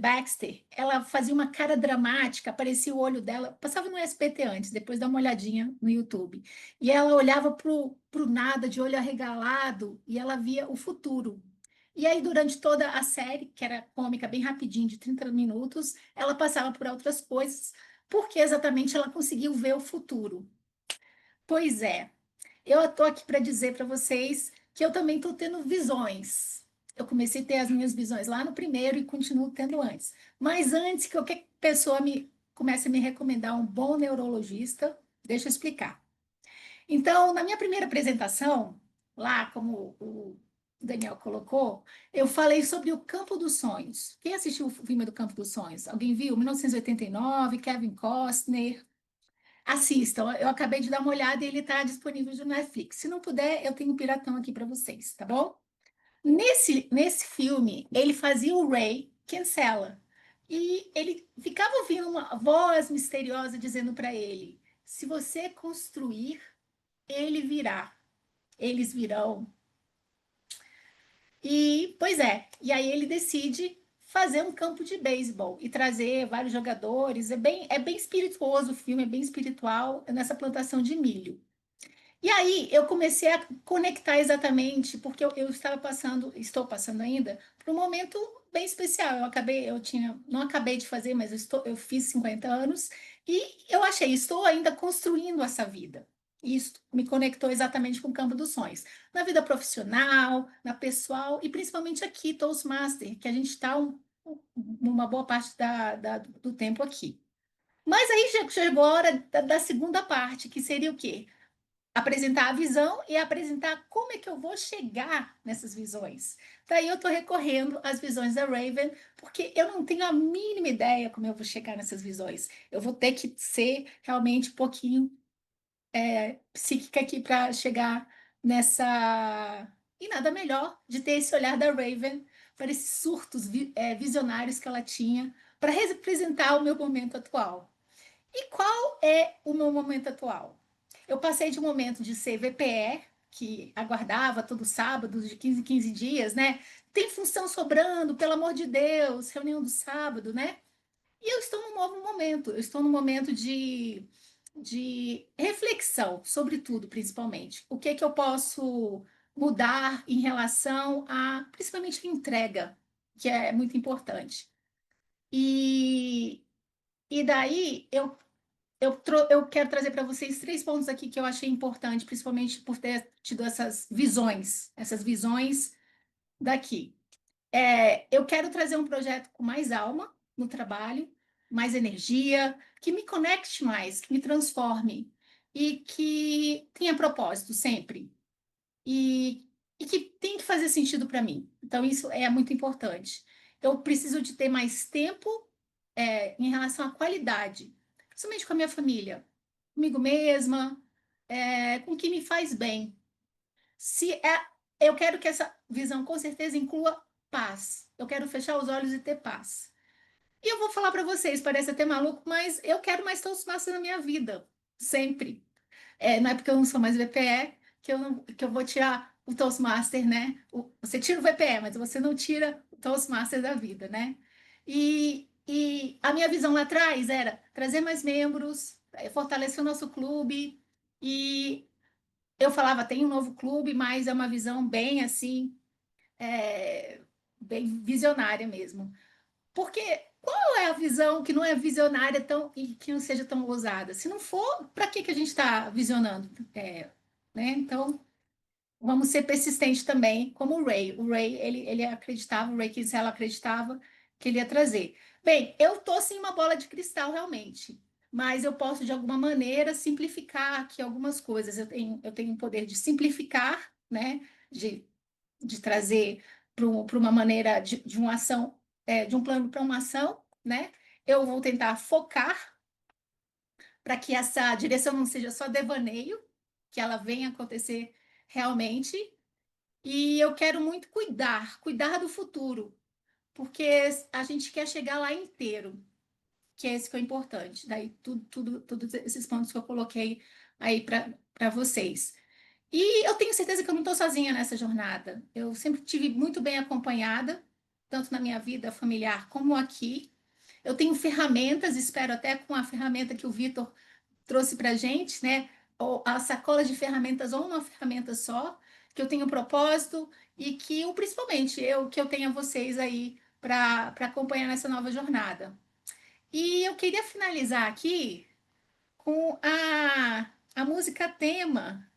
Baxter, ela fazia uma cara dramática, aparecia o olho dela, passava no SBT antes, depois dá uma olhadinha no YouTube. E ela olhava pro nada, de olho arregalado, e ela via o futuro. E aí, durante toda a série, que era cômica, bem rapidinho, de 30 minutos, ela passava por outras coisas, porque exatamente ela conseguiu ver o futuro. Pois é, eu estou aqui para dizer para vocês que eu também estou tendo visões. Eu comecei a ter as minhas visões lá no primeiro e continuo tendo antes. Mas antes que qualquer pessoa me comece a me recomendar um bom neurologista, deixa eu explicar. Então, na minha primeira apresentação, lá como o Daniel colocou, eu falei sobre o Campo dos Sonhos. Quem assistiu o filme do Campo dos Sonhos? Alguém viu? 1989, Kevin Costner. Assistam, eu acabei de dar uma olhada e ele está disponível no Netflix. Se não puder, eu tenho um piratão aqui para vocês, tá bom? Nesse filme, ele fazia o Ray Kinsella e ele ficava ouvindo uma voz misteriosa dizendo para ele: se você construir, ele virá, eles virão. Pois é, e aí ele decide fazer um campo de beisebol e trazer vários jogadores. É bem espirituoso o filme, é bem espiritual nessa plantação de milho. E aí eu comecei a conectar exatamente, porque eu estava passando, estou passando ainda, por um momento bem especial. Não acabei de fazer, mas eu fiz 50 anos e eu achei, estou ainda construindo essa vida. Isso me conectou exatamente com o campo dos sonhos. Na vida profissional, na pessoal e principalmente aqui, Toastmaster, que a gente está uma boa parte do tempo aqui. Mas aí chegou a hora da segunda parte, que seria o quê? Apresentar a visão e apresentar como é que eu vou chegar nessas visões. Daí eu estou recorrendo às visões da Raven, porque eu não tenho a mínima ideia como eu vou chegar nessas visões. Eu vou ter que ser realmente um pouquinho psíquica aqui para chegar nessa. E nada melhor de ter esse olhar da Raven para esses surtos visionários que ela tinha para representar o meu momento atual. E qual é o meu momento atual? Eu passei de um momento de ser VPE, que aguardava todo sábado, de 15 em 15 dias, né? Tem função sobrando, pelo amor de Deus, reunião do sábado, né? E eu estou num novo momento, eu estou num momento de reflexão sobre tudo, principalmente. O que é que eu posso mudar em relação a, principalmente, a entrega, que é muito importante. E daí eu quero trazer para vocês 3 pontos aqui que eu achei importante, principalmente por ter tido essas visões daqui. Eu quero trazer um projeto com mais alma no trabalho, mais energia, que me conecte mais, que me transforme e que tenha propósito sempre. E que tem que fazer sentido para mim. Então, isso é muito importante. Eu preciso de ter mais tempo, em relação à qualidade, principalmente com a minha família, comigo mesma, com o que me faz bem. Se é, eu quero que essa visão com certeza inclua paz. Eu quero fechar os olhos e ter paz. E eu vou falar para vocês, parece até maluco, mas eu quero mais Toastmaster na minha vida, sempre. Não é porque eu não sou mais VPE que eu vou tirar o Toastmaster, né? Você tira o VPE, mas você não tira o Toastmaster da vida, né? E a minha visão lá atrás era trazer mais membros, fortalecer o nosso clube. E eu falava, tem um novo clube, mas é uma visão bem assim, é, bem visionária mesmo. Porque qual é a visão que não é visionária e que não seja tão ousada? Se não for, para que a gente está visionando? Né? Então, vamos ser persistentes também, como o Ray. O Ray, ele acreditava, o Ray Kinsella acreditava que ele ia trazer. Bem, eu estou sem uma bola de cristal realmente, mas eu posso, de alguma maneira, simplificar aqui algumas coisas. Eu tenho o poder de simplificar, né? De trazer para uma maneira de uma ação, de um plano para uma ação, né? Eu vou tentar focar para que essa direção não seja só devaneio, que ela venha acontecer realmente. E eu quero muito cuidar do futuro, porque a gente quer chegar lá inteiro, que é esse que é o importante. Daí todos esses pontos que eu coloquei aí para vocês. E eu tenho certeza que eu não estou sozinha nessa jornada. Eu sempre tive muito bem acompanhada, tanto na minha vida familiar como aqui. Eu tenho ferramentas, espero até com a ferramenta que o Vitor trouxe para a gente, né? Ou a sacola de ferramentas ou uma ferramenta só, que eu tenho propósito e principalmente que eu tenha vocês aí para acompanhar nessa nova jornada. E eu queria finalizar aqui com a música tema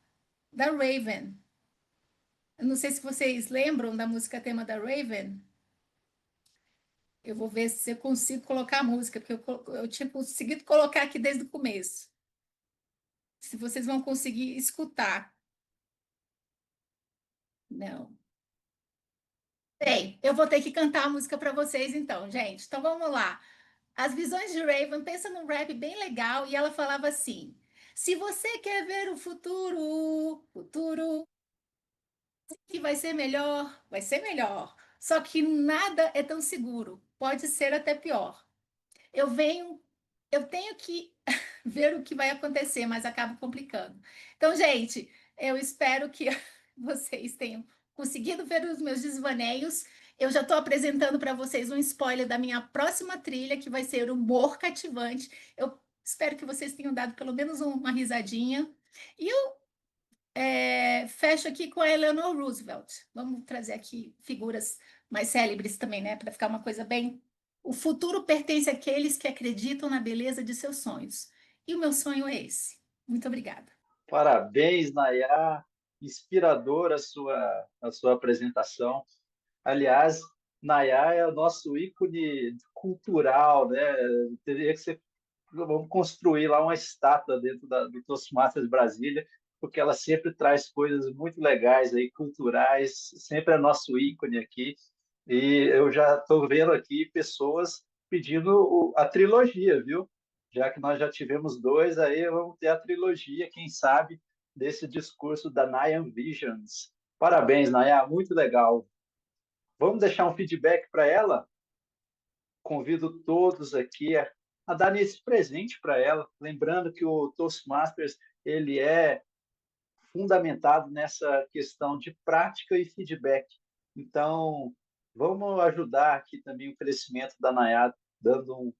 da Raven. Eu não sei se vocês lembram da música tema da Raven. Eu vou ver se eu consigo colocar a música, porque eu tinha conseguido colocar aqui desde o começo. Se vocês vão conseguir escutar. Não. Bem, eu vou ter que cantar a música para vocês então, gente. Então vamos lá. As visões de Raven, pensa num rap bem legal, e ela falava assim: se você quer ver o futuro que vai ser melhor. Só que nada é tão seguro, pode ser até pior. Eu venho, eu tenho que ver o que vai acontecer, mas acaba complicando. Então, gente, eu espero que vocês tenham conseguido ver os meus desvaneios. Eu já estou apresentando para vocês um spoiler da minha próxima trilha, que vai ser Humor Cativante. Eu espero que vocês tenham dado pelo menos uma risadinha. E eu fecho aqui com a Eleanor Roosevelt. Vamos trazer aqui figuras mais célebres também, né? Para ficar uma coisa bem. O futuro pertence àqueles que acreditam na beleza de seus sonhos. E o meu sonho é esse. Muito obrigada. Parabéns, Nayá. Inspiradora a sua apresentação. Aliás, Nayá é o nosso ícone cultural, né? Teria que ser vamos construir lá uma estátua dentro do Toastmasters Brasília, porque ela sempre traz coisas muito legais aí, culturais, sempre é nosso ícone aqui. E eu já estou vendo aqui pessoas pedindo a trilogia, viu? Já que nós já tivemos 2, aí vamos ter a trilogia, quem sabe, desse discurso da Nayan Visions. Parabéns, Nayan, muito legal. Vamos deixar um feedback para ela? Convido todos aqui a darem esse presente para ela, lembrando que o Toastmasters ele é fundamentado nessa questão de prática e feedback. Então, vamos ajudar aqui também o crescimento da Nayad, dando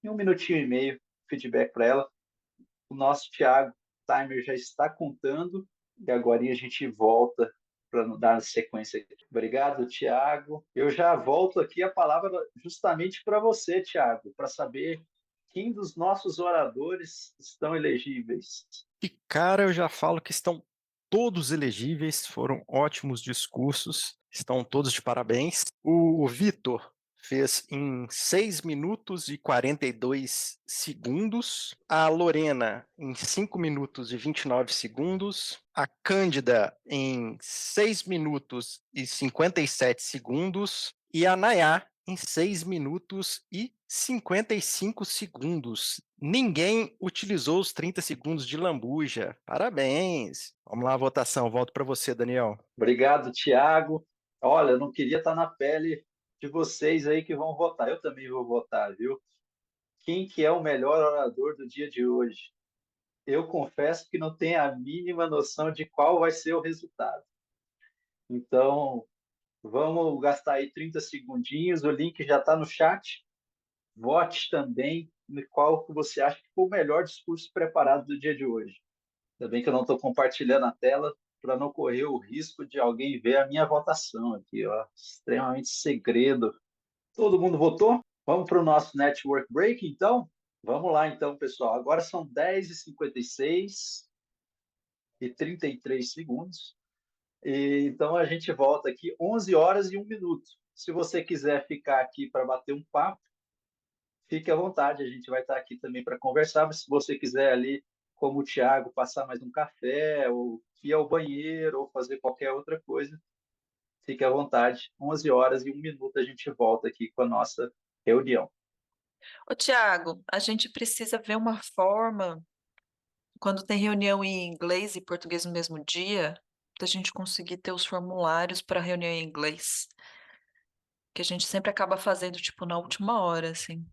em 1 minutinho e meio feedback para ela. O nosso Thiago Timer já está contando e agora a gente volta para dar sequência aqui. Obrigado, Thiago. Eu já volto aqui a palavra justamente para você, Thiago, para saber quem dos nossos oradores estão elegíveis. E, cara, eu já falo que estão todos elegíveis, foram ótimos discursos, estão todos de parabéns. O Vitor fez em 6 minutos e 42 segundos, a Lorena em 5 minutos e 29 segundos, a Cândida em 6 minutos e 57 segundos e a Nayá em 6 minutos e 55 segundos. Ninguém utilizou os 30 segundos de lambuja. Parabéns. Vamos lá, a votação. Volto para você, Daniel. Obrigado, Thiago. Olha, eu não queria estar na pele de vocês aí que vão votar. Eu também vou votar, viu? Quem que é o melhor orador do dia de hoje? Eu confesso que não tenho a mínima noção de qual vai ser o resultado. Então, vamos gastar aí 30 segundinhos. O link já está no chat. Vote também no qual que você acha que foi o melhor discurso preparado do dia de hoje. Ainda bem que eu não estou compartilhando a tela para não correr o risco de alguém ver a minha votação aqui, ó. Extremamente segredo. Todo mundo votou? Vamos para o nosso network break, então? Vamos lá, então, pessoal. Agora são 10h56 e 33 segundos. Então, a gente volta aqui 11 horas e 1 minuto. Se você quiser ficar aqui para bater um papo, fique à vontade. A gente vai estar aqui também para conversar. Mas se você quiser ali, como o Thiago, passar mais um café, ou ir ao banheiro, ou fazer qualquer outra coisa, fique à vontade. 11 horas e 1 minuto a gente volta aqui com a nossa reunião. Ô, Tiago, a gente precisa ver uma forma, quando tem reunião em inglês e português no mesmo dia, da gente conseguir ter os formulários para reunião em inglês. Que a gente sempre acaba fazendo, tipo, na última hora, assim.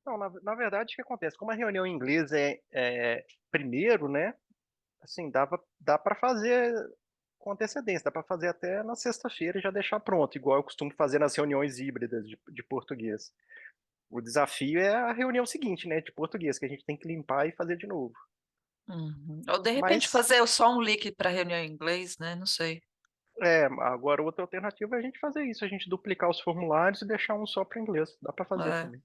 Não, na verdade, o que acontece? Como a reunião em inglês é primeiro, né? Assim, dá para fazer com antecedência, dá para fazer até na sexta-feira e já deixar pronto, igual eu costumo fazer nas reuniões híbridas de português. O desafio é a reunião seguinte, né, de português, que a gente tem que limpar e fazer de novo. Ou de repente Mas, fazer só um link para reunião em inglês, né? Não sei. agora outra alternativa é a gente fazer isso, a gente duplicar os formulários e deixar um só para inglês. Dá para fazer também.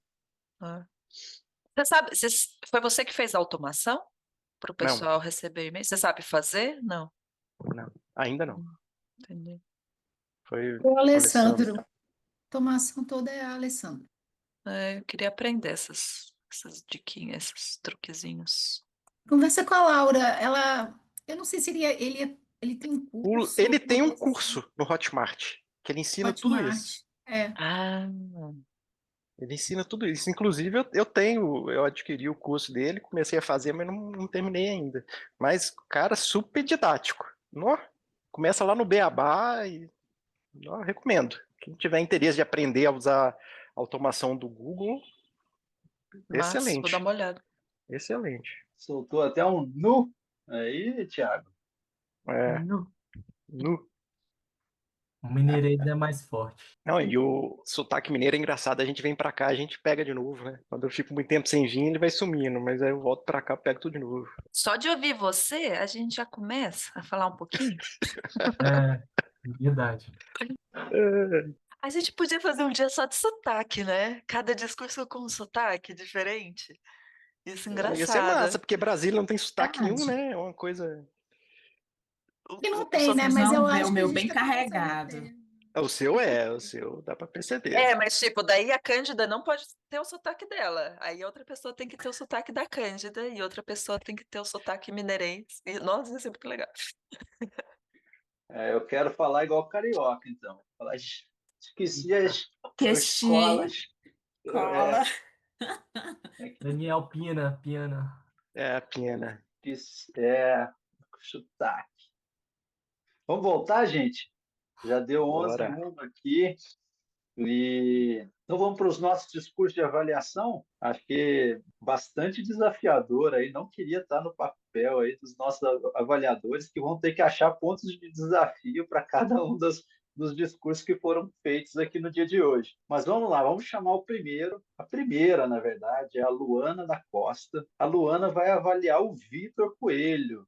Você sabe, foi você que fez a automação para o Não. pessoal receber e-mail? Você sabe fazer? Não. Não, ainda não. Entendi. Foi O Alessandro. A automação toda é a Alessandro. Eu queria aprender essas diquinhas, esses truquezinhos. Conversa com a Laura. Eu não sei se ele tem um curso. Ele tem um curso no Hotmart, que ele ensina tudo isso. Ele ensina tudo isso. Inclusive, eu adquiri o curso dele, comecei a fazer, mas não terminei ainda. Mas, cara, super didático. Começa lá no Beabá e recomendo. Quem tiver interesse de aprender a usar a automação do Google, excelente. Vou dar uma olhada. Excelente. Soltou até um nu aí, Thiago. Nu. O mineirês é mais forte. Não, e o sotaque mineiro é engraçado. A gente vem pra cá, a gente pega de novo, né? Quando eu fico muito tempo sem vir, ele vai sumindo. Mas aí eu volto pra cá, pego tudo de novo. Só de ouvir você, a gente já começa a falar um pouquinho? Verdade. A gente podia fazer um dia só de sotaque, né? Cada discurso com um sotaque diferente. Isso é engraçado. Ia ser massa, porque Brasília não tem sotaque nenhum, né? É uma coisa... Que não tem, né? Mas eu não vê acho o que a meu gente bem tá começando a carregado. ter. O seu dá para perceber. É, mas tipo, daí a Cândida não pode ter o sotaque dela. Aí outra pessoa tem que ter o sotaque da Cândida e outra pessoa tem que ter o sotaque mineirense. Nossa, isso é muito legal. Eu quero falar igual carioca, então. Falar, esqueci as escolas. Cola. Daniel Pina, Piana. É a pena. Sotaque. Vamos voltar, gente? Já deu 11 Bora. e 1 aqui. Então vamos para os nossos discursos de avaliação. Acho que bastante desafiador aí. Não queria estar no papel aí dos nossos avaliadores que vão ter que achar pontos de desafio para cada um dos discursos que foram feitos aqui no dia de hoje. Mas vamos lá, vamos chamar o primeiro. A primeira, na verdade, é a Luana da Costa. A Luana vai avaliar o Vitor Coelho.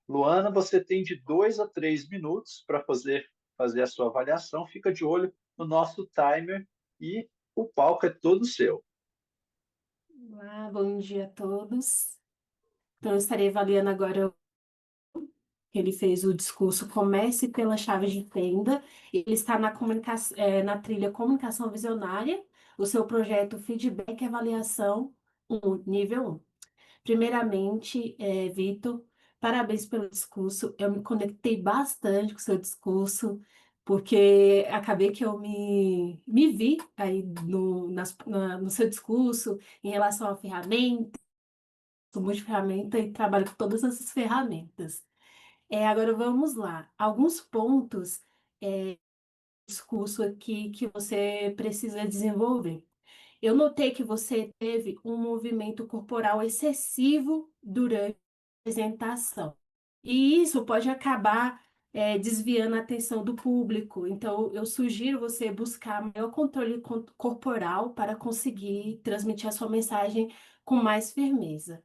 Luana, você tem de 2 a 3 minutos para fazer a sua avaliação. Fica de olho no nosso timer e o palco é todo seu. Olá, bom dia a todos. Então, eu estarei avaliando agora. Ele fez o discurso Comece pela Chave de Fenda. Ele está na trilha Comunicação Visionária, o seu projeto Feedback e Avaliação 1, nível 1. Primeiramente, Vitor, parabéns pelo discurso. Eu me conectei bastante com o seu discurso, porque acabei que eu me vi aí no seu discurso em relação à ferramenta, sou multiferramenta e trabalho com todas essas ferramentas. Agora vamos lá. Alguns pontos do discurso aqui que você precisa desenvolver. Eu notei que você teve um movimento corporal excessivo durante a apresentação. E isso pode acabar desviando a atenção do público. Então, eu sugiro você buscar maior controle corporal para conseguir transmitir a sua mensagem com mais firmeza.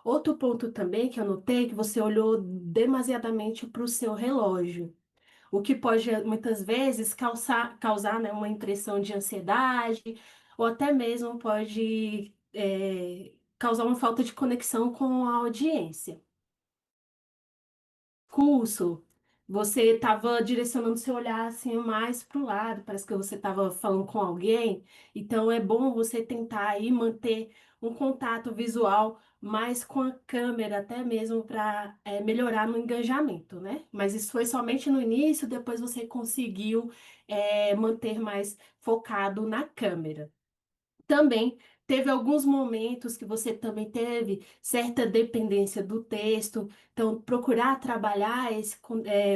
Outro ponto também que eu notei é que você olhou demasiadamente para o seu relógio, o que pode muitas vezes causar, né, uma impressão de ansiedade, ou até mesmo pode causar uma falta de conexão com a audiência. Curso, você estava direcionando seu olhar assim mais para o lado, parece que você estava falando com alguém, então é bom você tentar aí manter um contato visual mais com a câmera, até mesmo para melhorar no engajamento, né? Mas isso foi somente no início, depois você conseguiu manter mais focado na câmera. Também teve alguns momentos que você também teve certa dependência do texto, então procurar trabalhar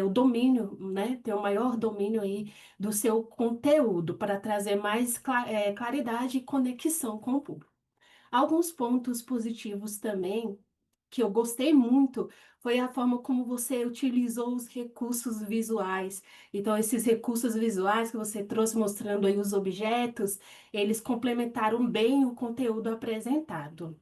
o domínio, né? Ter o maior domínio aí do seu conteúdo para trazer mais claridade e conexão com o público. Alguns pontos positivos também que eu gostei muito foi a forma como você utilizou os recursos visuais. Então, esses recursos visuais que você trouxe mostrando aí os objetos, eles complementaram bem o conteúdo apresentado.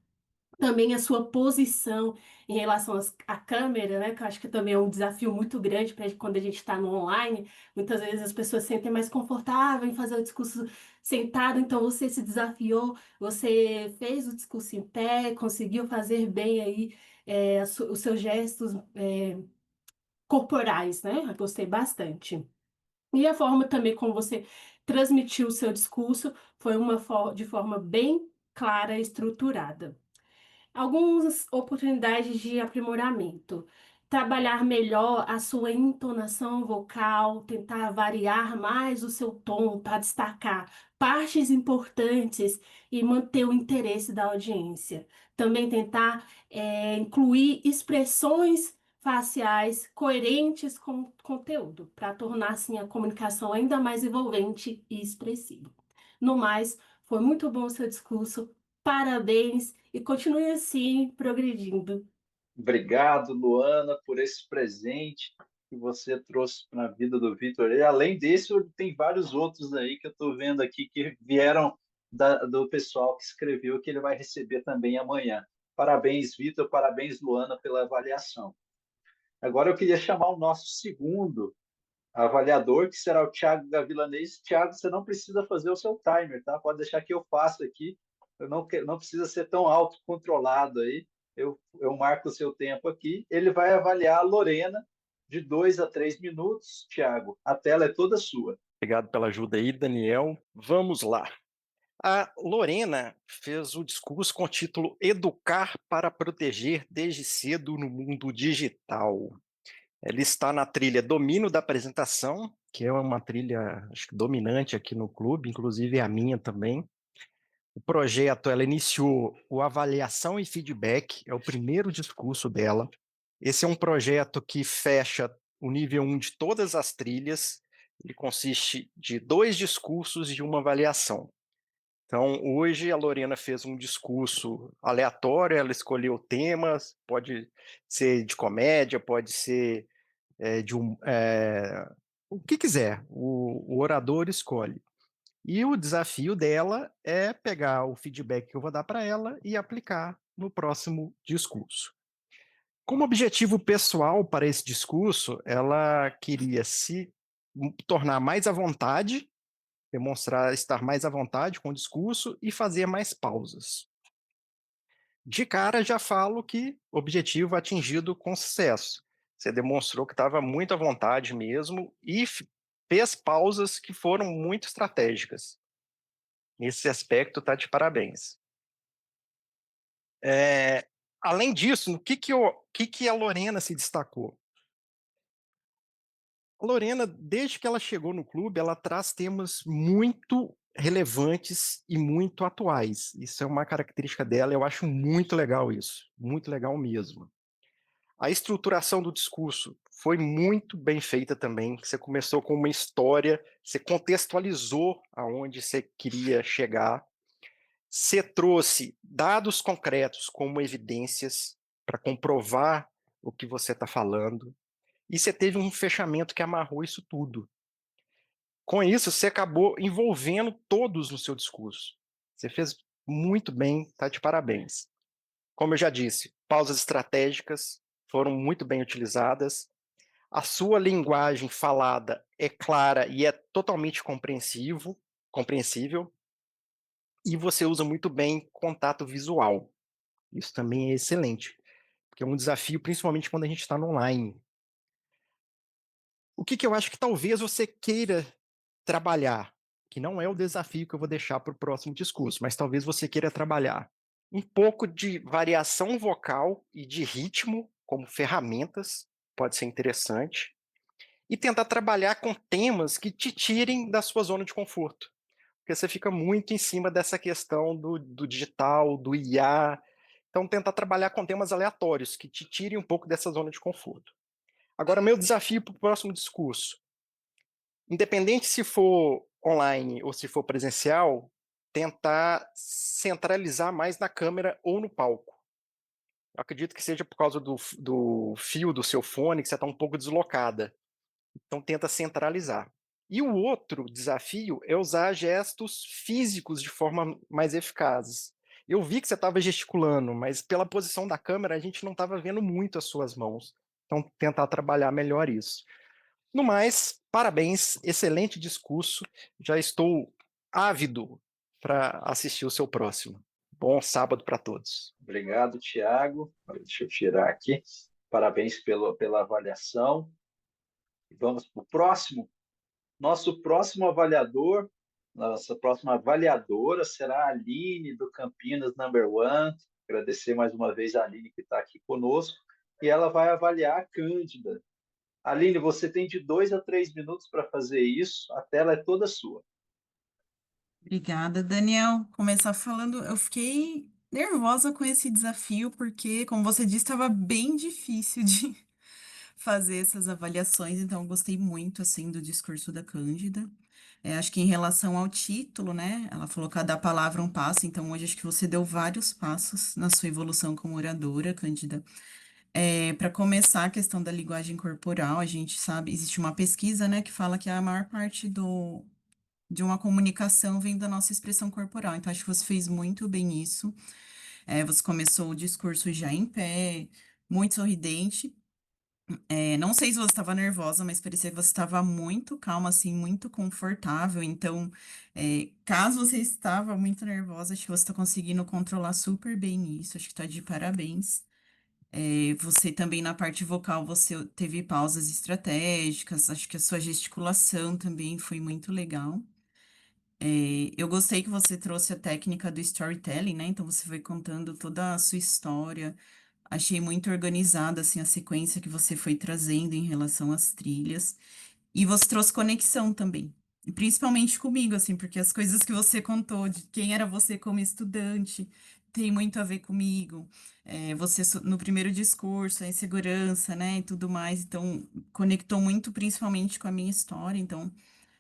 Também a sua posição em relação à câmera, né? Que eu acho que também é um desafio muito grande para quando a gente está no online. Muitas vezes as pessoas se sentem mais confortáveis em fazer o discurso sentado, então você se desafiou, você fez o discurso em pé, conseguiu fazer bem aí os seus gestos corporais, né? Eu gostei bastante. E a forma também como você transmitiu o seu discurso foi de forma bem clara e estruturada. Algumas oportunidades de aprimoramento. Trabalhar melhor a sua entonação vocal, tentar variar mais o seu tom para destacar partes importantes e manter o interesse da audiência. Também tentar incluir expressões faciais coerentes com o conteúdo, para tornar assim a comunicação ainda mais envolvente e expressiva. No mais, foi muito bom o seu discurso. Parabéns e continue assim progredindo. Obrigado, Luana, por esse presente que você trouxe para a vida do Vitor. E além desse, tem vários outros aí que eu estou vendo aqui que vieram do pessoal que escreveu que ele vai receber também amanhã. Parabéns, Vitor, parabéns, Luana, pela avaliação. Agora eu queria chamar o nosso segundo avaliador, que será o Thiago Gavilanês. Thiago, você não precisa fazer o seu timer, tá? Pode deixar que eu faço aqui. Eu não precisa ser tão autocontrolado aí. Eu marco o seu tempo aqui. Ele vai avaliar a Lorena de 2 a 3 minutos. Thiago, a tela é toda sua. Obrigado pela ajuda aí, Daniel. Vamos lá. A Lorena fez o discurso com o título Educar para Proteger desde cedo no mundo digital. Ela está na trilha Domínio da Apresentação, que é uma trilha, acho que dominante aqui no clube, inclusive a minha também. O projeto, ela iniciou o Avaliação e Feedback, é o primeiro discurso dela. Esse é um projeto que fecha o nível 1 de todas as trilhas. Ele consiste de 2 discursos e uma avaliação. Então, hoje a Lorena fez um discurso aleatório, ela escolheu temas, pode ser de comédia, pode ser o que quiser, o orador escolhe. E o desafio dela é pegar o feedback que eu vou dar para ela e aplicar no próximo discurso. Como objetivo pessoal para esse discurso, ela queria se tornar mais à vontade, demonstrar estar mais à vontade com o discurso e fazer mais pausas. De cara, já falo que objetivo atingido com sucesso. Você demonstrou que estava muito à vontade mesmo e fez pausas que foram muito estratégicas. Nesse aspecto, tá de parabéns. Além disso, no que a Lorena se destacou? A Lorena, desde que ela chegou no clube, ela traz temas muito relevantes e muito atuais. Isso é uma característica dela, eu acho muito legal isso, muito legal mesmo. A estruturação do discurso foi muito bem feita também. Você começou com uma história, você contextualizou aonde você queria chegar, você trouxe dados concretos como evidências para comprovar o que você está falando, e você teve um fechamento que amarrou isso tudo. Com isso, você acabou envolvendo todos no seu discurso. Você fez muito bem, está de parabéns. Como eu já disse, pausas estratégicas foram muito bem utilizadas. A sua linguagem falada é clara e é totalmente compreensível. E você usa muito bem contato visual. Isso também é excelente, porque é um desafio, principalmente quando a gente está no online. O que eu acho que talvez você queira trabalhar, que não é o desafio que eu vou deixar para o próximo discurso, mas talvez você queira trabalhar um pouco de variação vocal e de ritmo como ferramentas, pode ser interessante, e tentar trabalhar com temas que te tirem da sua zona de conforto, porque você fica muito em cima dessa questão do digital, do IA, então tentar trabalhar com temas aleatórios que te tirem um pouco dessa zona de conforto. Agora, meu desafio para o próximo discurso, independente se for online ou se for presencial, tentar centralizar mais na câmera ou no palco. Eu acredito que seja por causa do fio do seu fone, que você está um pouco deslocada. Então, tenta centralizar. E o outro desafio é usar gestos físicos de forma mais eficazes. Eu vi que você estava gesticulando, mas pela posição da câmera, a gente não estava vendo muito as suas mãos. Então, tentar trabalhar melhor isso. No mais, parabéns, excelente discurso. Já estou ávido para assistir o seu próximo. Bom sábado para todos. Obrigado, Tiago. Deixa eu tirar aqui. Parabéns pela avaliação. Vamos para o próximo. Nosso próximo avaliador, nossa próxima avaliadora será a Aline, do Campinas Number One. Agradecer mais uma vez a Aline que está aqui conosco. E ela vai avaliar a Cândida. Aline, você tem de 2 a 3 minutos para fazer isso. A tela é toda sua. Obrigada, Daniel. Começar falando, eu fiquei nervosa com esse desafio, porque, como você disse, estava bem difícil de fazer essas avaliações, então eu gostei muito, assim, do discurso da Cândida. Acho que em relação ao título, né, ela falou cada palavra um passo, então hoje acho que você deu vários passos na sua evolução como oradora, Cândida. Para começar, a questão da linguagem corporal, a gente sabe, existe uma pesquisa, né, que fala que a maior parte de uma comunicação vem da nossa expressão corporal. Então, acho que você fez muito bem isso. Você começou o discurso já em pé, muito sorridente. Não sei se você estava nervosa, mas parecia que você estava muito calma, assim, muito confortável. Então, caso você estava muito nervosa, acho que você está conseguindo controlar super bem isso. Acho que está de parabéns. Você também, na parte vocal, você teve pausas estratégicas, acho que a sua gesticulação também foi muito legal. Eu gostei que você trouxe a técnica do storytelling, né? Então você foi contando toda a sua história. Achei muito organizada, assim, a sequência que você foi trazendo em relação às trilhas. E você trouxe conexão também. E principalmente comigo, assim, porque as coisas que você contou de quem era você como estudante tem muito a ver comigo. Você, no primeiro discurso, a insegurança, né, e tudo mais. Então, conectou muito principalmente com a minha história. Então,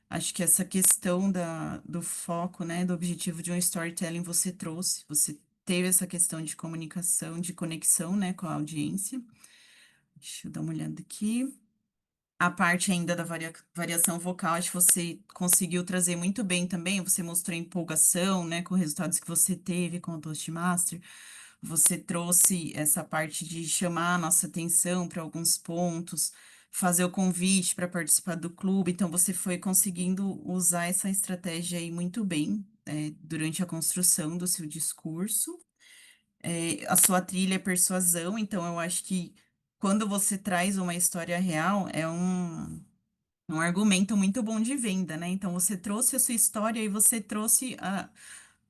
acho que essa questão do foco, né, do objetivo de um storytelling você trouxe. Você teve essa questão de comunicação, de conexão, né, com a audiência. Deixa eu dar uma olhada aqui. A parte ainda da variação vocal, acho que você conseguiu trazer muito bem também. Você mostrou empolgação, né, com os resultados que você teve com o Toastmaster. Você trouxe essa parte de chamar a nossa atenção para alguns pontos, fazer o convite para participar do clube. Então, você foi conseguindo usar essa estratégia aí muito bem, durante a construção do seu discurso. A sua trilha é persuasão, então eu acho que quando você traz uma história real, é um argumento muito bom de venda, né? Então, você trouxe a sua história e você trouxe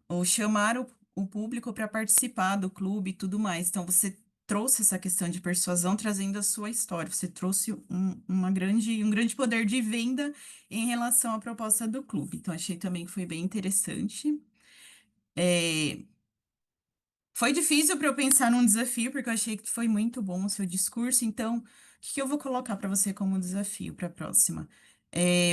ou chamar o público para participar do clube e tudo mais. Então, você trouxe essa questão de persuasão trazendo a sua história. Você trouxe um grande poder de venda em relação à proposta do clube. Então, achei também que foi bem interessante. Foi difícil para eu pensar num desafio, porque eu achei que foi muito bom o seu discurso. Então, o que eu vou colocar para você como desafio para a próxima?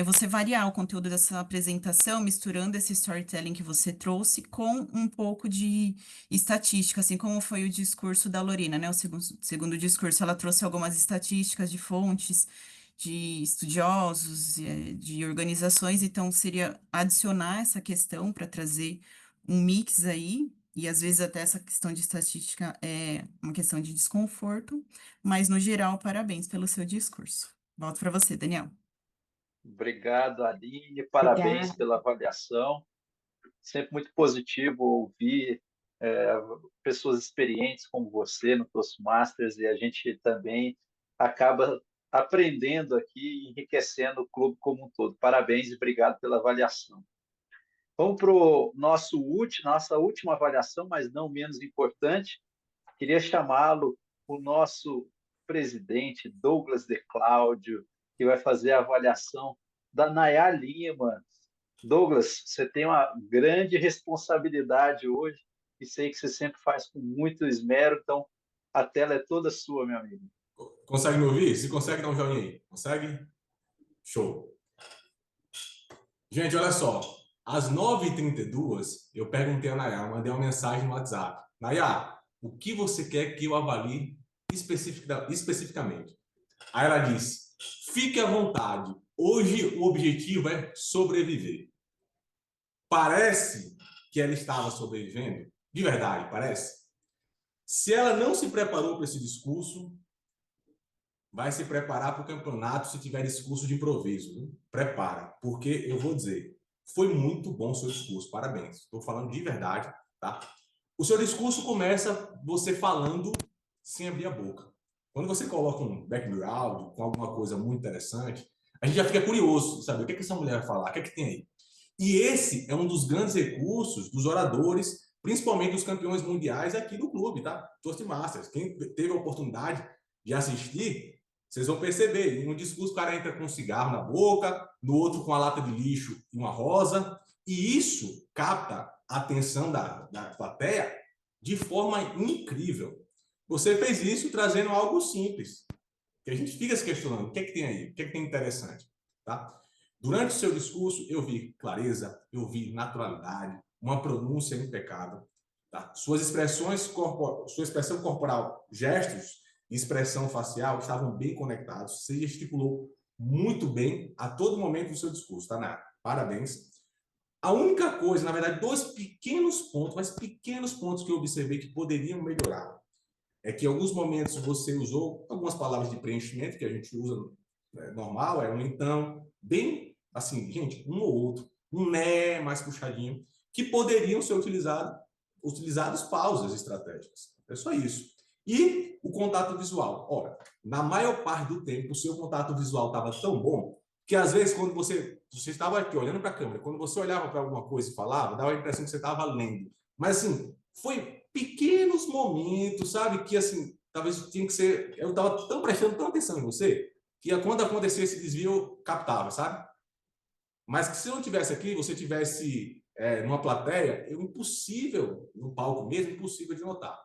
Você variar o conteúdo dessa apresentação, misturando esse storytelling que você trouxe com um pouco de estatística, assim como foi o discurso da Lorena, né? O segundo discurso, ela trouxe algumas estatísticas de fontes, de estudiosos, de organizações. Então, seria adicionar essa questão para trazer um mix aí. E às vezes até essa questão de estatística é uma questão de desconforto, mas no geral, parabéns pelo seu discurso. Volto para você, Daniel. Obrigado, Aline. Parabéns Obrigada. pela avaliação. Sempre muito positivo ouvir pessoas experientes como você no Toastmasters, e a gente também acaba aprendendo aqui e enriquecendo o clube como um todo. Parabéns e obrigado pela avaliação. Vamos para nossa última avaliação, mas não menos importante. Queria chamá-lo, o nosso presidente, Douglas De Cláudio, que vai fazer a avaliação da Nayá Lima. Douglas, você tem uma grande responsabilidade hoje e sei que você sempre faz com muito esmero, então a tela é toda sua, meu amigo. Consegue me ouvir? Se consegue, dá um joinha aí. Consegue? Show. Gente, olha só. Às 9h32, eu perguntei a Nayá, mandei uma mensagem no WhatsApp. Nayá, o que você quer que eu avalie especificamente? Aí ela disse, fique à vontade. Hoje o objetivo é sobreviver. Parece que ela estava sobrevivendo? De verdade, parece? Se ela não se preparou para esse discurso, vai se preparar para o campeonato se tiver discurso de improviso. Viu? Prepara, porque eu vou dizer, foi muito bom o seu discurso, parabéns. Estou falando de verdade, tá? O seu discurso começa você falando sem abrir a boca. Quando você coloca um background com alguma coisa muito interessante, a gente já fica curioso, sabe? O que é que essa mulher vai falar? O que é que tem aí? E esse é um dos grandes recursos dos oradores, principalmente dos campeões mundiais aqui do clube, tá? Toastmasters. Quem teve a oportunidade de assistir, vocês vão perceber. Em um discurso o cara entra com um cigarro na boca, no outro com uma lata de lixo e uma rosa, e isso capta a atenção da plateia de forma incrível. Você fez isso trazendo algo simples, que a gente fica se questionando, o que é que tem aí? O que é que tem interessante? Tá? Durante o seu discurso, eu vi clareza, eu vi naturalidade, uma pronúncia impecável. Tá? Sua expressão corporal, gestos e expressão facial estavam bem conectados. Você gesticulou muito bem a todo momento do seu discurso, tá, Nara? Parabéns. A única coisa, na verdade, dois pequenos pontos, mas pequenos pontos que eu observei que poderiam melhorar, é que em alguns momentos você usou algumas palavras de preenchimento que a gente usa normal, um então, bem assim, gente, um ou outro, um né mais puxadinho, que poderiam ser utilizados pausas estratégicas. É só isso. E o contato visual. Ora, na maior parte do tempo, o seu contato visual estava tão bom que, às vezes, quando você estava aqui olhando para a câmera, quando você olhava para alguma coisa e falava, dava a impressão que você estava lendo. Mas, assim, foi pequenos momentos, sabe? Que, assim, talvez tinha que ser... Eu estava tão prestando tão atenção em você que, quando acontecia esse desvio, eu captava, sabe? Mas que se eu não tivesse aqui, você tivesse numa plateia, é impossível, no palco mesmo, impossível de notar.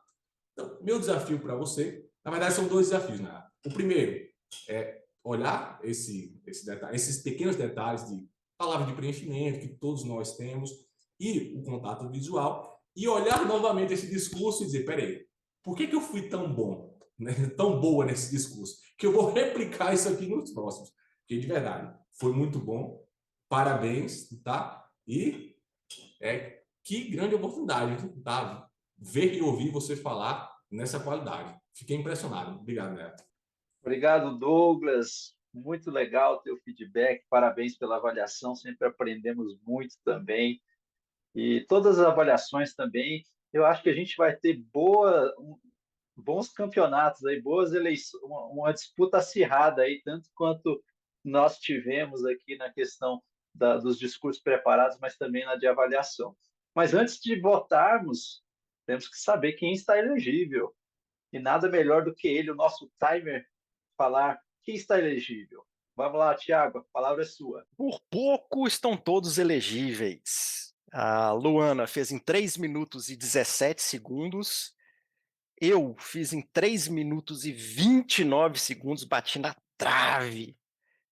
Então, meu desafio para você, na verdade, são dois desafios, né? O primeiro é olhar esses pequenos detalhes de palavra de preenchimento que todos nós temos e o contato visual e olhar novamente esse discurso e dizer, peraí, por que eu fui tão bom, né? Tão boa nesse discurso? Que eu vou replicar isso aqui nos próximos. Porque, de verdade, foi muito bom. Parabéns, tá? E que grande oportunidade, tá? Ver e ouvir você falar nessa qualidade. Fiquei impressionado. Obrigado, Neto. Obrigado, Douglas. Muito legal o teu feedback. Parabéns pela avaliação. Sempre aprendemos muito também. E todas as avaliações também. Eu acho que a gente vai ter bons campeonatos aí, boas eleições, uma disputa acirrada aí, tanto quanto nós tivemos aqui na questão dos discursos preparados, mas também na de avaliação. Mas antes de votarmos, temos que saber quem está elegível. E nada melhor do que ele, o nosso timer, falar quem está elegível. Vamos lá, Tiago, a palavra é sua. Por pouco estão todos elegíveis. A Luana fez em 3 minutos e 17 segundos. Eu fiz em 3 minutos e 29 segundos, bati na trave.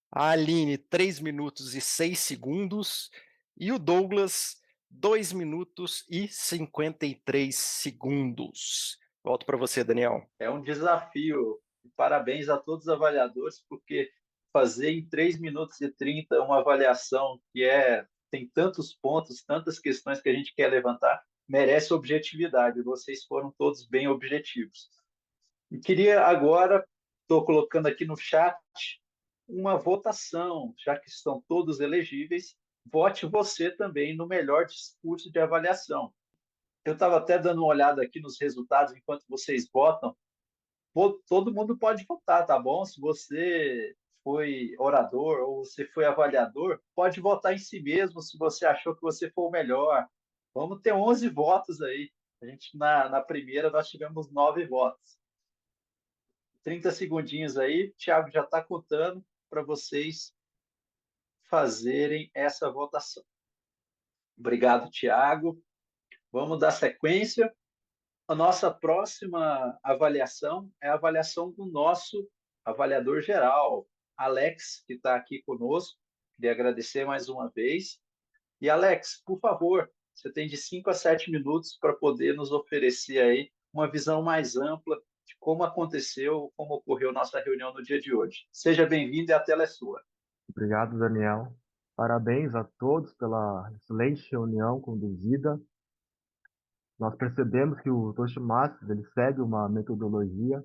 A Aline, 3 minutos e 6 segundos. E o Douglas, 2 minutos e 53 segundos. Volto para você, Daniel. É um desafio. Parabéns a todos os avaliadores, porque fazer em 3 minutos e 30 uma avaliação que tem tantos pontos, tantas questões que a gente quer levantar, merece objetividade. Vocês foram todos bem objetivos. E queria agora, estou colocando aqui no chat, uma votação, já que estão todos elegíveis, vote você também no melhor discurso de avaliação. Eu estava até dando uma olhada aqui nos resultados enquanto vocês votam. Todo mundo pode votar, tá bom? Se você foi orador ou você foi avaliador, pode votar em si mesmo se você achou que você foi o melhor. Vamos ter 11 votos aí. A gente, na primeira, nós tivemos 9 votos. 30 segundinhos aí, o Thiago já está contando para vocês fazerem essa votação. Obrigado, Thiago. Vamos dar sequência. A nossa próxima avaliação é a avaliação do nosso avaliador geral, Alex, que está aqui conosco. Queria agradecer mais uma vez. E, Alex, por favor, você tem de 5 a 7 minutos para poder nos oferecer aí uma visão mais ampla de como aconteceu, como ocorreu nossa reunião no dia de hoje. Seja bem-vindo e a tela é sua. Obrigado, Daniel. Parabéns a todos pela excelente reunião conduzida. Nós percebemos que o Toastmasters ele segue uma metodologia.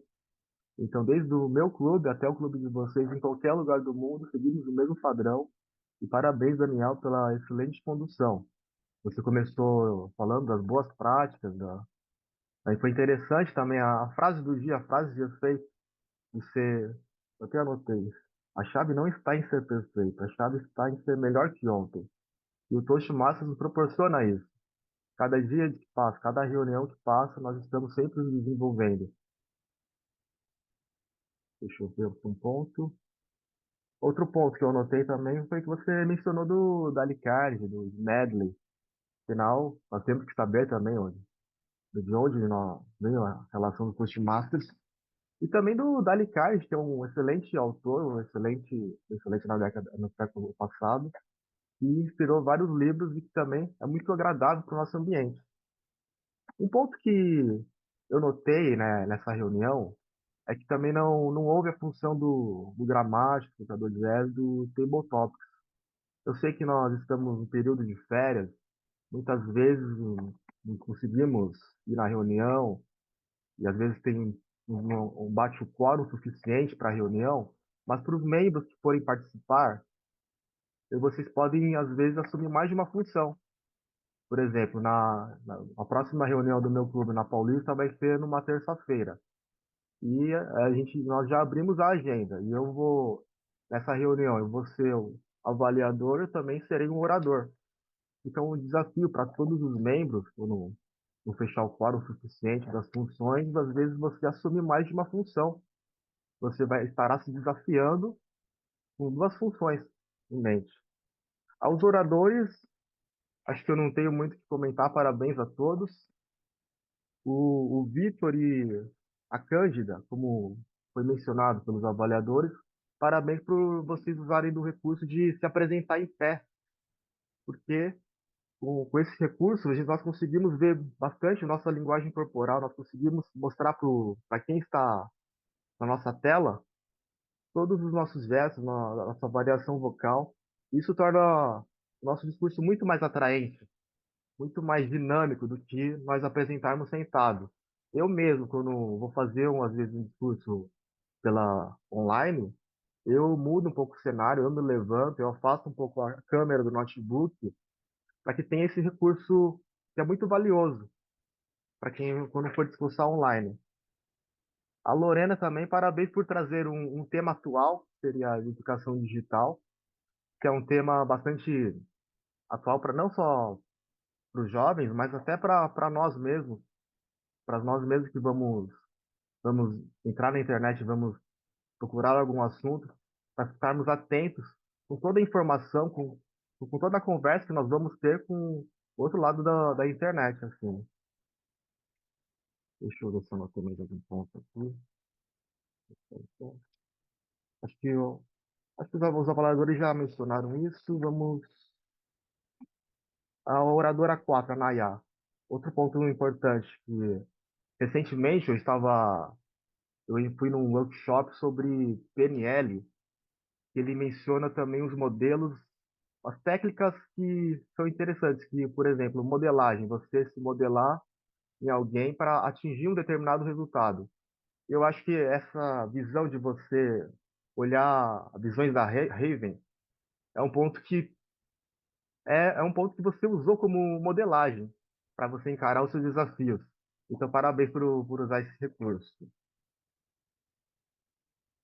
Então, desde o meu clube até o clube de vocês, em qualquer lugar do mundo, seguimos o mesmo padrão. E parabéns, Daniel, pela excelente condução. Você começou falando das boas práticas. Aí foi interessante também a frase do dia, a frase de efeito de ser. Eu até anotei. A chave não está em ser perfeito, a chave está em ser melhor que ontem. E o Toastmasters nos proporciona isso. Cada dia que passa, cada reunião que passa, nós estamos sempre nos desenvolvendo. Deixa eu ver um ponto. Outro ponto que eu anotei também foi que você mencionou da Alicard, do Medley. Afinal, nós temos que saber também de onde veio a relação do Toastmasters. E também do Dale Carnegie, que é um excelente autor, excelente no século passado, que inspirou vários livros e que também é muito agradável para o nosso ambiente. Um ponto que eu notei, né, nessa reunião é que também não houve a função do gramático, do trador de verbos, do table topics. Eu sei que nós estamos em período de férias, muitas vezes não conseguimos ir na reunião, e às vezes tem um bate-quórum suficiente para a reunião, mas para os membros que forem participar, vocês podem, às vezes, assumir mais de uma função. Por exemplo, a próxima reunião do meu clube na Paulista vai ser numa terça-feira. e nós já abrimos a agenda. E eu vou, nessa reunião, eu vou ser o avaliador, eu também serei um orador. Então, o desafio para todos os membros, quando não fechar o quórum suficiente das funções, às vezes você assume mais de uma função. Você vai estará se desafiando com duas funções em mente. Aos oradores, acho que eu não tenho muito o que comentar, parabéns a todos. O Vitor e a Cândida, como foi mencionado pelos avaliadores, parabéns por vocês usarem do recurso de se apresentar em pé, porque com esse recurso nós conseguimos ver bastante nossa linguagem corporal, nós conseguimos mostrar para quem está na nossa tela todos os nossos gestos, nossa variação vocal. Isso torna o nosso discurso muito mais atraente, muito mais dinâmico do que nós apresentarmos sentado. Eu mesmo, quando vou fazer, às vezes, um discurso pela online, eu mudo um pouco o cenário, eu me levanto, eu afasto um pouco a câmera do notebook, para que tenha esse recurso que é muito valioso para quem, quando for discursar online. A Lorena também, parabéns por trazer um tema atual, que seria a educação digital, que é um tema bastante atual para não só para os jovens, mas até para nós mesmos que vamos entrar na internet, vamos procurar algum assunto, para estarmos atentos com toda a informação, com toda a conversa que nós vamos ter com o outro lado da internet, assim. Deixa eu ver se eu anotei mais algum ponto aqui. Acho que, acho que os avaliadores já mencionaram isso. Vamos à oradora 4, a Nayá. Outro ponto importante, que recentemente eu fui num workshop sobre PNL, que ele menciona também os modelos, as técnicas que são interessantes, que, por exemplo, modelagem, você se modelar em alguém para atingir um determinado resultado. Eu acho que essa visão de você olhar visões da Raven é um ponto que é um ponto que você usou como modelagem para você encarar os seus desafios. Então, parabéns por usar esse recurso.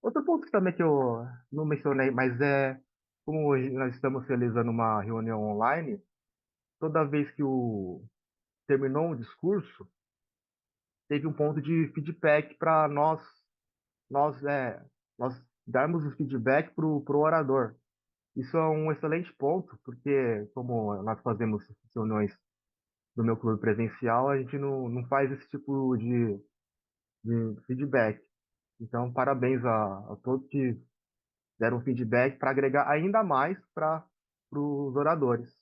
Outro ponto também que eu não mencionei, mas como hoje nós estamos realizando uma reunião online, toda vez que terminou um discurso, teve um ponto de feedback para nós, nós darmos o feedback para o orador. Isso é um excelente ponto, porque como nós fazemos reuniões no meu clube presencial, a gente não faz esse tipo de feedback. Então, parabéns a todos que deram feedback para agregar ainda mais para os oradores.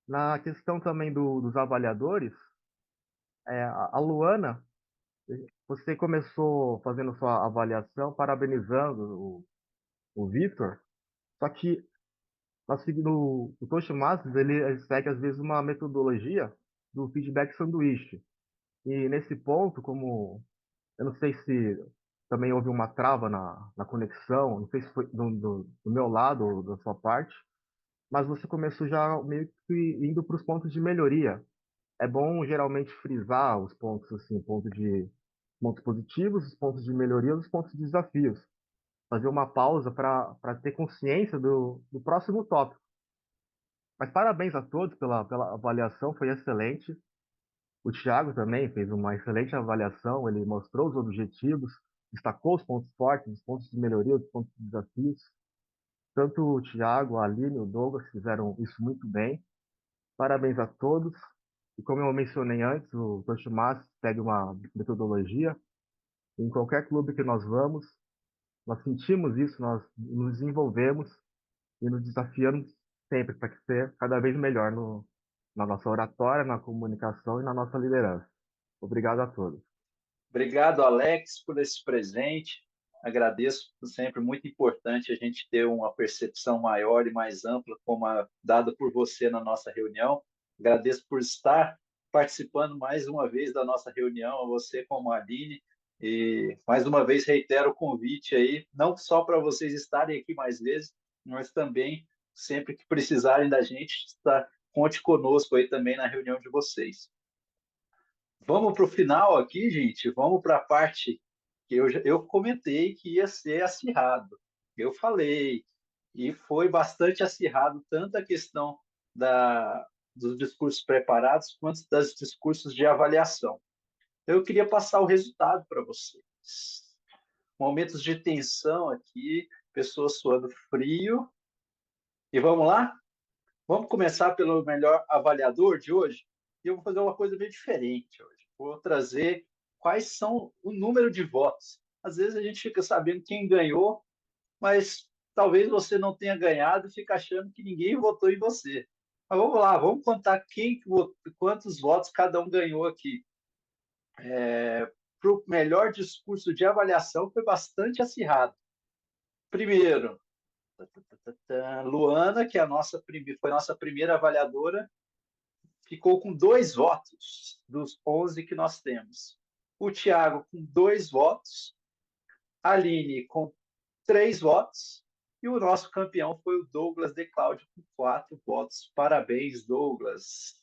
Na questão também dos avaliadores, a Luana, você começou fazendo sua avaliação, parabenizando o Vitor, só que nós seguindo o Toastmasters, ele segue às vezes uma metodologia do feedback sanduíche. E nesse ponto, como eu não sei se também houve uma trava na conexão, não sei se foi do meu lado ou da sua parte, mas você começou já meio que indo para os pontos de melhoria. É bom geralmente frisar os pontos assim, pontos positivos, os pontos de melhoria, os pontos de desafios. Fazer uma pausa para ter consciência do próximo tópico. Mas parabéns a todos pela avaliação, foi excelente. O Thiago também fez uma excelente avaliação, ele mostrou os objetivos, destacou os pontos fortes, os pontos de melhoria, os pontos de desafios. Tanto o Thiago, a Aline e o Douglas fizeram isso muito bem. Parabéns a todos. E como eu mencionei antes, o Toshimasa segue uma metodologia. Em qualquer clube que nós vamos, nós sentimos isso, nós nos desenvolvemos e nos desafiamos sempre para ser cada vez melhor na nossa oratória, na comunicação e na nossa liderança. Obrigado a todos. Obrigado, Alex, por esse presente. Agradeço, sempre muito importante a gente ter uma percepção maior e mais ampla, como a dada por você na nossa reunião. Agradeço por estar participando mais uma vez da nossa reunião, a você como a Aline, e mais uma vez reitero o convite aí, não só para vocês estarem aqui mais vezes, mas também, sempre que precisarem da gente, conte conosco aí também na reunião de vocês. Vamos para o final aqui, gente. Vamos para a parte que eu comentei que ia ser acirrado. Eu falei, e foi bastante acirrado, tanto a questão dos discursos preparados quanto dos discursos de avaliação. Eu queria passar o resultado para vocês. Momentos de tensão aqui, pessoas suando frio. E vamos lá? Vamos começar pelo melhor avaliador de hoje? E eu vou fazer uma coisa bem diferente hoje. Vou trazer quais são o número de votos. Às vezes a gente fica sabendo quem ganhou, mas talvez você não tenha ganhado e fica achando que ninguém votou em você. Mas vamos lá, vamos contar quantos votos cada um ganhou aqui. Para o melhor discurso de avaliação foi bastante acirrado. Primeiro, Luana, que foi a nossa primeira avaliadora, ficou com 2 votos dos 11 que nós temos. O Tiago com 2 votos, a Aline com 3 votos, e o nosso campeão foi o Douglas de Cláudio com 4 votos. Parabéns, Douglas.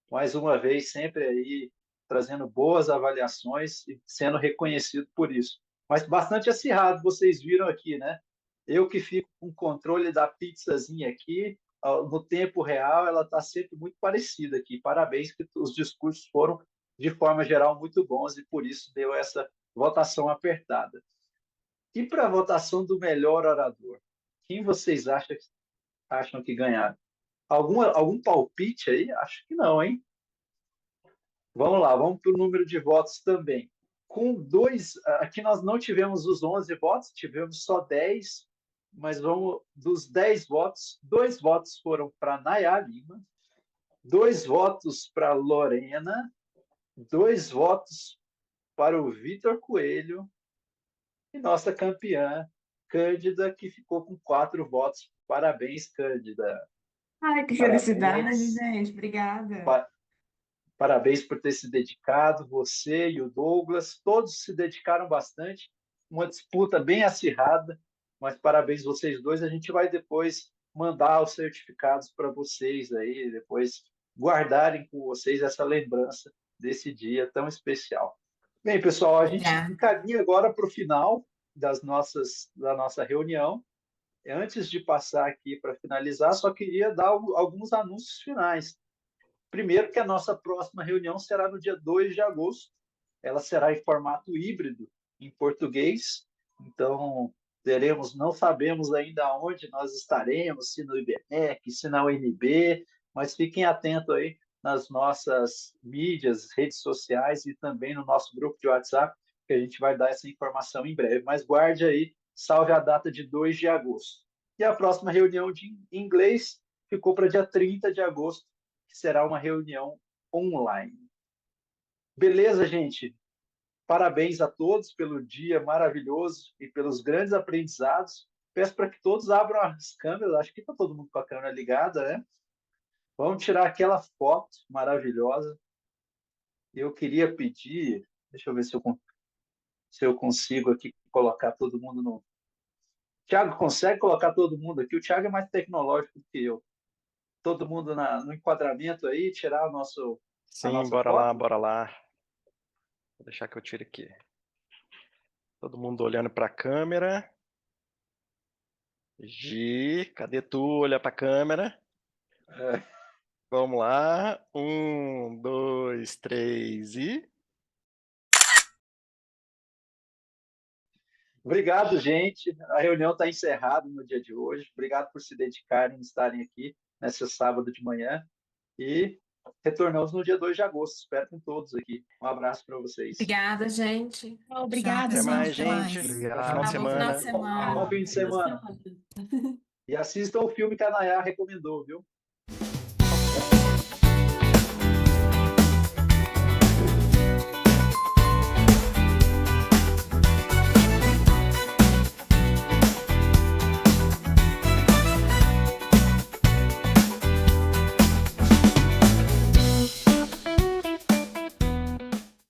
Mais uma vez, sempre aí trazendo boas avaliações e sendo reconhecido por isso. Mas bastante acirrado, vocês viram aqui, né? Eu que fico com o controle da pizzazinha aqui, no tempo real, ela está sempre muito parecida aqui. Parabéns, que os discursos foram, de forma geral, muito bons e por isso deu essa votação apertada. E para a votação do melhor orador? Quem vocês acham que ganharam? Algum palpite aí? Acho que não, hein? Vamos lá, vamos para o número de votos também. Aqui nós não tivemos os 11 votos, tivemos só 10, mas dos 10 votos, 2 votos foram para Nayá Lima, 2 votos para Lorena, 2 votos para o Vitor Coelho e nossa campeã, Cândida, que ficou com 4 votos. Parabéns, Cândida. Ai, que felicidade, gente. Obrigada. Parabéns por ter se dedicado, você e o Douglas, todos se dedicaram bastante, uma disputa bem acirrada, mas parabéns vocês dois, a gente vai depois mandar os certificados para vocês aí, depois guardarem com vocês essa lembrança desse dia tão especial. Bem, pessoal, a gente encaminha agora para o final da nossa reunião. Antes de passar aqui para finalizar, só queria dar alguns anúncios finais. Primeiro, que a nossa próxima reunião será no dia 2 de agosto. Ela será em formato híbrido, em português. Então, não sabemos ainda onde nós estaremos, se no IBMEC, se na UNB, mas fiquem atentos aí nas nossas mídias, redes sociais e também no nosso grupo de WhatsApp, que a gente vai dar essa informação em breve. Mas guarde aí, salve a data de 2 de agosto. E a próxima reunião de inglês ficou para dia 30 de agosto, que será uma reunião online. Beleza, gente? Parabéns a todos pelo dia maravilhoso e pelos grandes aprendizados. Peço para que todos abram as câmeras. Acho que está todo mundo com a câmera ligada, né? Vamos tirar aquela foto maravilhosa. Eu queria pedir... Deixa eu ver se eu consigo aqui colocar todo mundo no... Tiago, consegue colocar todo mundo aqui? O Tiago é mais tecnológico do que eu. Todo mundo no enquadramento aí, tirar a nossa bora lá, foto? bora lá. Vou deixar que eu tire aqui. Todo mundo olhando para a câmera. Gi, cadê tu? Olha para a câmera. Vamos lá. 1, 2, 3 e... Obrigado, gente. A reunião está encerrada no dia de hoje. Obrigado por se dedicarem, estarem aqui nesse sábado de manhã. E retornamos no dia 2 de agosto. Espero com todos aqui. Um abraço para vocês. Obrigada, gente. Obrigada, Até mais, gente. gente. Obrigado. Bom final de Bom semana. Bom fim de semana. E assistam o filme que a Nayá recomendou, viu?